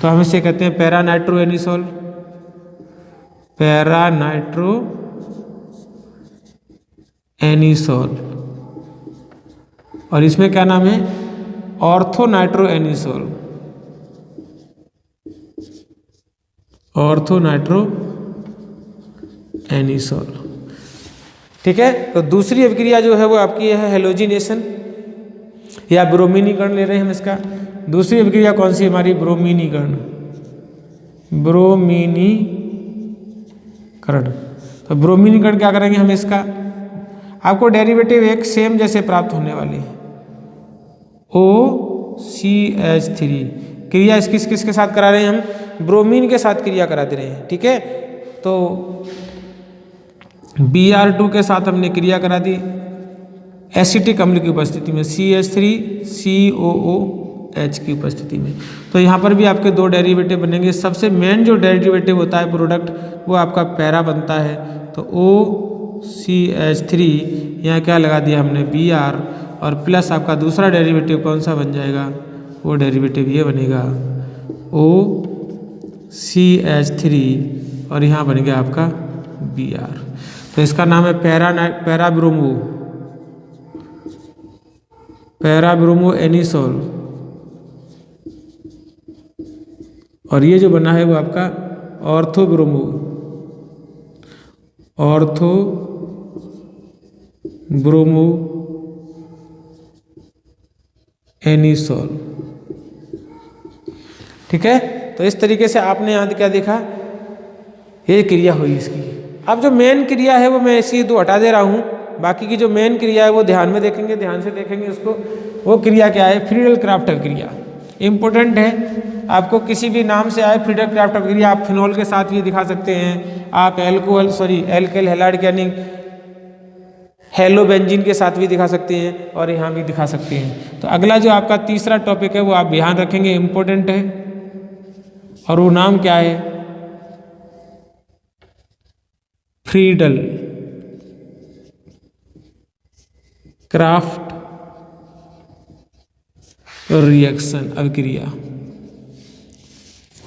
तो हम इसे कहते हैं para nitro anisole, para nitro anisole, और इसमें क्या नाम है, ortho nitro anisole, ortho nitro anisole. ठीक है, तो दूसरी अभिक्रिया जो है वो आपकी है हेलोजिनेशन या ब्रोमीनीकरण ले रहे हैं हम इसका। दूसरी अभिक्रिया कौन सी हमारी, ब्रोमीनीकरण, ब्रोमीनीकरण। तो ब्रोमीनीकरण क्या करेंगे हम इसका, आपको डेरिवेटिव एक सेम जैसे प्राप्त होने वाली है, OCH3। क्रिया इस किसके साथ करा रहे हैं हम, ब्रोमीन के साथ क्रिया करा दे रहे हैं। ठीक है, तो Br2 के साथ हमने क्रिया करा दी एसिटिक अम्ल की उपस्थिति में, CH3COOH की उपस्थिति में। तो यहाँ पर भी आपके दो डेरिवेटिव बनेंगे। सबसे मेन जो डेरिवेटिव होता है प्रोडक्ट, वो आपका पैरा बनता है। तो OCH3 यहाँ क्या लगा दिया हमने, Br, और प्लस आपका दूसरा डेरिवेटिव कौन सा बन जाएगा, वो डेरिवेटिव ये बनेगा OCH3, और यहाँ बन गया आपका Br। तो इसका नाम है पैराब्रोमो एनिसोल, और ये जो बना है वो आपका ऑर्थोब्रोमो एनिसोल। ठीक है, तो इस तरीके से आपने यहाँ क्या देखा, ये क्रिया हुई इसकी। अब जो मेन क्रिया है वो मैं इसी दो हटा दे रहा हूँ, बाकी की जो मेन क्रिया है वो ध्यान में देखेंगे, ध्यान से देखेंगे उसको। वो क्रिया क्या है, फ्रीडल क्राफ्ट क्रिया। इम्पोर्टेंट है, आपको किसी भी नाम से आए फ्रीडल क्राफ्ट क्रिया, आप फिनॉल के साथ भी दिखा सकते हैं, आप एल्केल हैलाइड यानी हेलोबेंजीन के साथ भी दिखा सकते हैं, और यहाँ भी दिखा सकते हैं। तो अगला जो आपका तीसरा टॉपिक है वो आप ध्यान रखेंगे, इम्पोर्टेंट है, और वो नाम क्या है, फ्रीडल क्राफ्ट रिएक्शन अभिक्रिया।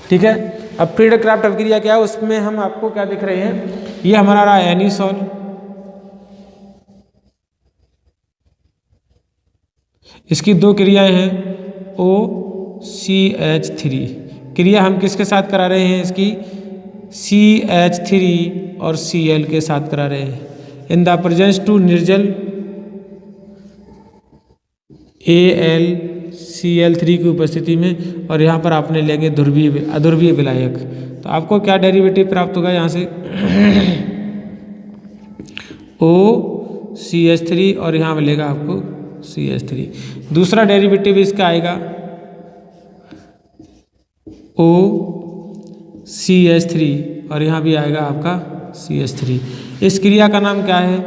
ठीक है, अब फ्रीडल क्राफ्ट अभिक्रिया क्या है, उसमें हम आपको क्या दिख रहे हैं, ये हमारा रहा एनिसोल, इसकी दो क्रियाएं हैं, OCH3। क्रिया हम किसके साथ करा रहे हैं इसकी, CH3 और Cl के साथ करा रहे हैं, इन द प्रेजेंस टू निर्जल AlCl3 की उपस्थिति में, और यहाँ पर आपने लेंगे अध्रुवीय विलायक। तो आपको क्या डेरिवेटिव प्राप्त होगा यहाँ से, OCH3, और यहाँ मिलेगा आपको CH3। दूसरा डेरिवेटिव इसका आएगा OCH3, और यहाँ भी आएगा आपका CH3। इस क्रिया का नाम क्या है,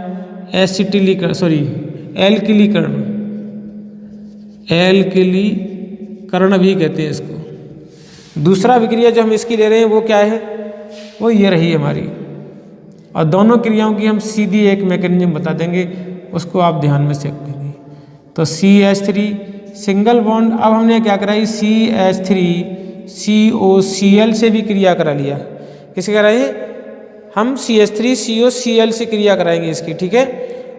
एल्किलीकरण भी कहते हैं इसको। दूसरा अभिक्रिया जो हम इसकी ले रहे हैं वो क्या है, वो ये रही हमारी, और दोनों क्रियाओं की हम सीधी एक मैकेनिज्म बता देंगे, उसको आप ध्यान में से रखेंगे। तो CH3 सिंगल बॉन्ड, अब हमने क्या कराई, CH3 COCl से भी क्रिया करा लिया। किसे कराइए, हम CH3 COCl से क्रिया कराएंगे इसकी। ठीक है,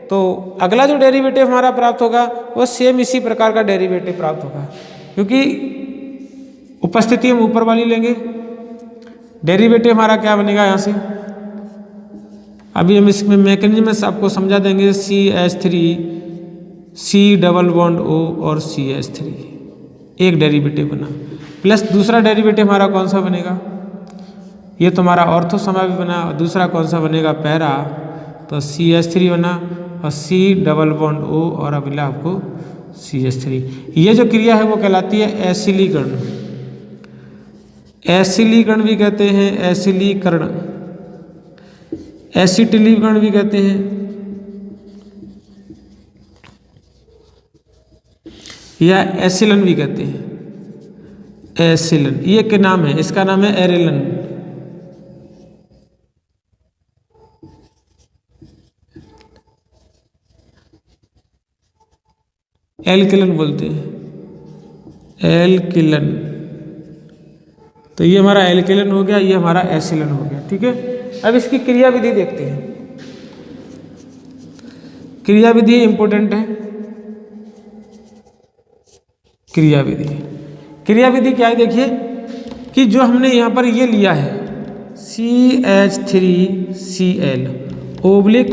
तो अगला जो डेरिवेटिव हमारा प्राप्त होगा वो सेम इसी प्रकार का डेरिवेटिव प्राप्त होगा, क्योंकि उपस्थिति हम ऊपर वाली लेंगे। डेरिवेटिव हमारा क्या बनेगा यहाँ से, अभी हम इसमें मैकेनिज्म में आपको समझा देंगे। CH3 C double bond O और CH3, एक डेरिवेटिव बना, प्लस दूसरा डेरिवेटिव हमारा कौन सा बनेगा, ये तुम्हारा ऑर्थो समावि बना, और दूसरा कौन सा बनेगा, पैरा। तो CH3 बना, और C डबल बॉन्ड O, और अब मिला आपको CH3। ये जो क्रिया है वो कहलाती है एसिलीकरण। एसिलीकरण भी कहते हैं, एसिलीकरण, एसिटिलीकरण भी कहते हैं, या एसिलन भी कहते हैं। एसिलन ये क्या नाम है, इसका नाम है एरेलन। एल्किलन बोलते हैं, एल्किलन। तो ये हमारा एल्किलन हो गया, ये हमारा एसिलन हो गया। ठीक है, अब इसकी क्रिया विधि देखते हैं। क्रियाविधि इंपॉर्टेंट है। क्रियाविधि क्या है, देखिए कि जो हमने यहाँ पर ये लिया है CH3Cl ओब्लिक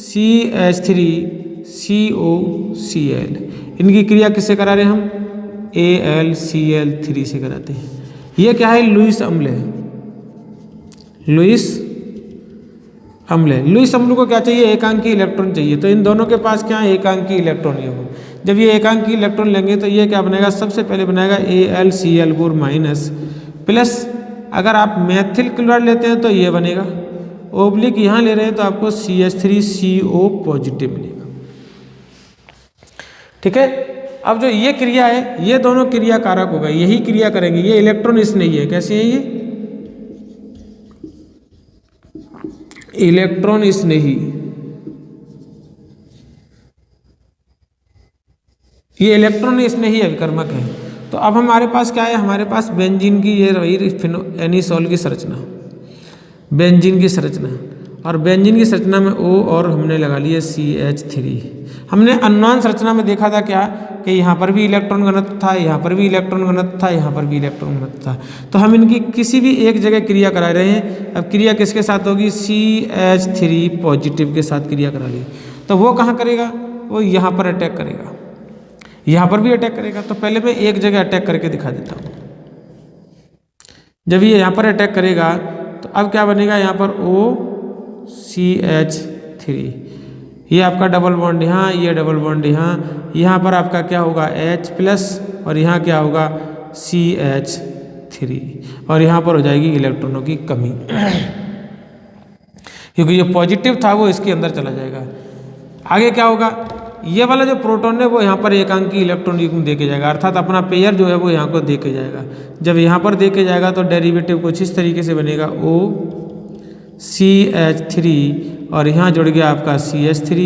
CH3COCl, इनकी क्रिया किससे करा रहे हैं हम, AlCl3 से कराते हैं। ये क्या है, लुईस अम्ल है। लुईस अम्ल को क्या चाहिए, एकांकी इलेक्ट्रॉन चाहिए। तो इन दोनों के पास क्या है, एकांकी इलेक्ट्रॉन है। जब ये एकांकी इलेक्ट्रॉन लेंगे तो ये क्या बनेगा, सबसे पहले बनाएगा AlCl4 माइनस प्लस, अगर आप मैथिल क्लोराइड लेते हैं तो ये बनेगा, ओब्लिक यहाँ ले रहे हैं तो आपको CH3CO पॉजिटिव मिलेगा। ठीक है, अब जो ये क्रिया है, ये दोनों क्रिया कारक होगा, यही क्रिया करेंगे। ये इलेक्ट्रॉन इस नहीं है, कैसे है ये इलेक्ट्रॉन इस नहीं, ये इलेक्ट्रॉन इस नहीं अभिकर्मक है। तो अब हमारे पास क्या है, हमारे पास बेंजीन की ये रही एनिसोल की संरचना, बेंजीन की संरचना, और बेंजीन की संरचना में O और हमने लगा लिया CH3। हमने अननोन संरचना में देखा था क्या कि यहाँ पर भी इलेक्ट्रॉन घनत्व था, यहाँ पर भी इलेक्ट्रॉन घनत्व था, यहाँ पर भी इलेक्ट्रॉन घनत्व था। तो हम इनकी किसी भी एक जगह क्रिया करा रहे हैं। अब क्रिया किसके साथ होगी, CH3 पॉजिटिव के साथ क्रिया करा ली। तो वो कहाँ करेगा, वो यहाँ पर अटैक करेगा, यहाँ पर भी अटैक करेगा। तो पहले मैं एक जगह अटैक करके दिखा देता हूँ। जब ये यहाँ पर अटैक करेगा तो अब क्या बनेगा, यहाँ पर OCH3, ये आपका डबल बॉन्ड यहाँ, ये डबल बॉन्ड यहाँ, यहाँ पर आपका क्या होगा H+ और यहाँ क्या होगा CH3, और यहाँ पर हो जाएगी इलेक्ट्रॉनों की कमी क्योंकि जो पॉजिटिव था वो इसके अंदर चला जाएगा। आगे क्या होगा, ये वाला जो प्रोटॉन है वो यहाँ पर एकांकी इलेक्ट्रॉन युग्म दे के जाएगा, अर्थात अपना पेयर जो है वो यहाँ को दे के जाएगा। जब यहाँ पर दे के जाएगा तो डेरिवेटिव कुछ इस तरीके से बनेगा, OCH3 और यहाँ जुड़ गया आपका CH3,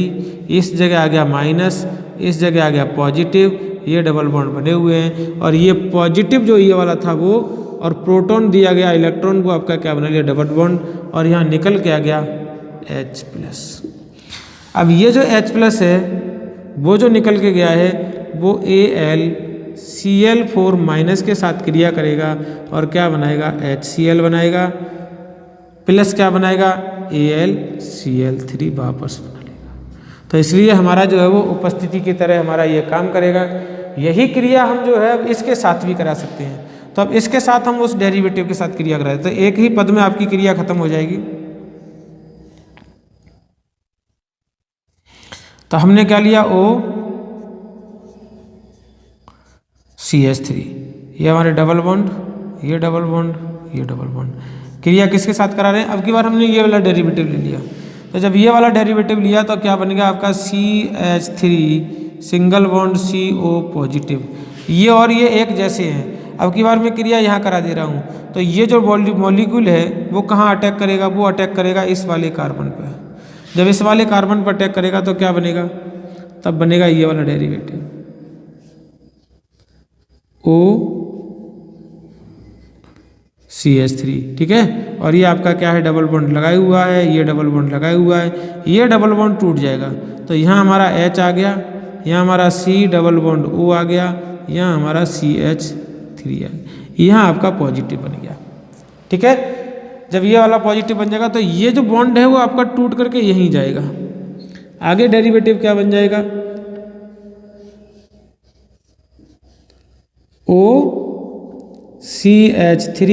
इस जगह आ गया माइनस, इस जगह आ गया पॉजिटिव, ये डबल बॉन्ड बने हुए हैं। और ये पॉजिटिव जो ये वाला था वो, और प्रोटॉन दिया गया इलेक्ट्रॉन को आपका क्या बना लिया, डबल बॉन्ड, और यहाँ निकल के आ गया H+। अब ये जो H+ है वो जो निकल के गया है वो AlCl4 माइनस के साथ क्रिया करेगा और क्या बनाएगा, HCl बनाएगा, प्लस क्या बनाएगा, AlCl3 वापस बना लेगा। तो इसलिए हमारा जो है वो उपस्थिति की तरह हमारा ये काम करेगा। यही क्रिया हम जो है इसके साथ भी करा सकते हैं। तो अब इसके साथ हम उस डेरिवेटिव के साथ क्रिया कराएं तो एक ही पद में आपकी क्रिया खत्म हो जाएगी। तो हमने क्या लिया, OCH3, ये हमारे डबल बॉन्ड, ये डबल बॉन्ड, ये डबल बॉन्ड, क्रिया किसके साथ करा रहे हैं। अब की बार हमने ये वाला डेरिवेटिव ले लिया। तो जब ये वाला डेरिवेटिव लिया तो क्या बनेगा आपका CH3 single bond CO positive, ये और ये एक जैसे हैं। अब की बार मैं क्रिया यहाँ करा दे रहा हूँ। तो ये जो मॉलिक्यूल है वो कहाँ अटैक करेगा, वो अटैक करेगा इस वाले कार्बन पर। जब इस वाले कार्बन पर अटैक करेगा तो क्या बनेगा, तब बनेगा ये वाला डेरिवेटिव OCH3। ठीक है, और ये आपका क्या है, डबल बॉन्ड लगाया हुआ है, ये डबल बॉन्ड लगाया हुआ है, ये डबल बॉन्ड टूट जाएगा। तो यहाँ हमारा H आ गया, यहाँ हमारा C डबल बॉन्ड O आ गया, यहाँ हमारा CH3 आ गया, यहाँ आपका पॉजिटिव बन गया। ठीक है, जब ये वाला पॉजिटिव बन जाएगा तो ये जो बॉन्ड है वो आपका टूट करके यहीं जाएगा। आगे डेरिवेटिव क्या बन जाएगा, OCH3,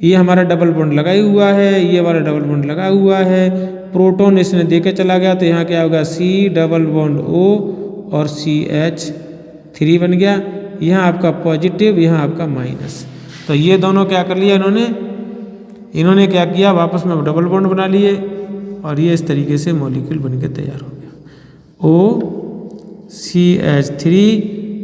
ये हमारा डबल बॉन्ड लगाया हुआ है, ये वाला डबल बॉन्ड लगा हुआ है, प्रोटॉन इसने देके चला गया तो यहाँ क्या होगा, C डबल बॉन्ड O और CH3 बन गया। यहाँ आपका पॉजिटिव, यहाँ आपका माइनस। तो ये दोनों क्या कर लिया इन्होंने क्या किया, वापस में डबल बॉन्ड बना लिए और ये इस तरीके से मॉलिक्यूल बनके तैयार हो गया। OCH3,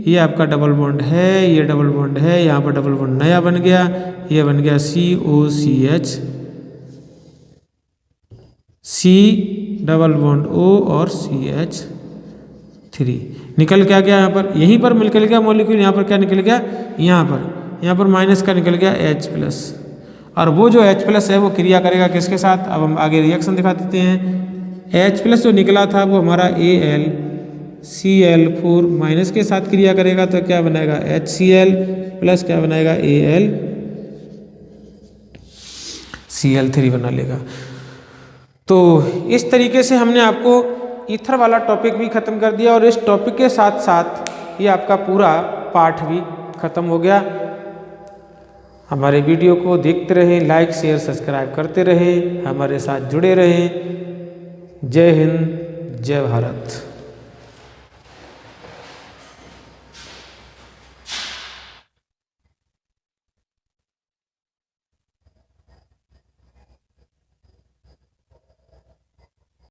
ये आपका डबल बॉन्ड है, ये डबल बॉन्ड है, यहाँ पर डबल बॉन्ड नया बन गया, ये बन गया COCH, C double bond O और CH3 निकल के आ गया। यहाँ पर यहीं पर निकल गया मॉलिक्यूल, यहाँ पर क्या निकल गया, यहाँ पर माइनस का निकल गया H+, और वो जो H+ है वो क्रिया करेगा किसके साथ। अब हम आगे रिएक्शन दिखा देते हैं। H प्लस जो निकला था वो हमारा AlCl4 माइनस के साथ क्रिया करेगा तो क्या बनाएगा HCl प्लस क्या बनाएगा AlCl3 बना लेगा। तो इस तरीके से हमने आपको ईथर वाला टॉपिक भी ख़त्म कर दिया और इस टॉपिक के साथ साथ ये आपका पूरा पाठ भी ख़त्म हो गया। हमारे वीडियो को देखते रहें, लाइक शेयर सब्सक्राइब करते रहें, हमारे साथ जुड़े रहें। जय हिंद, जय भारत।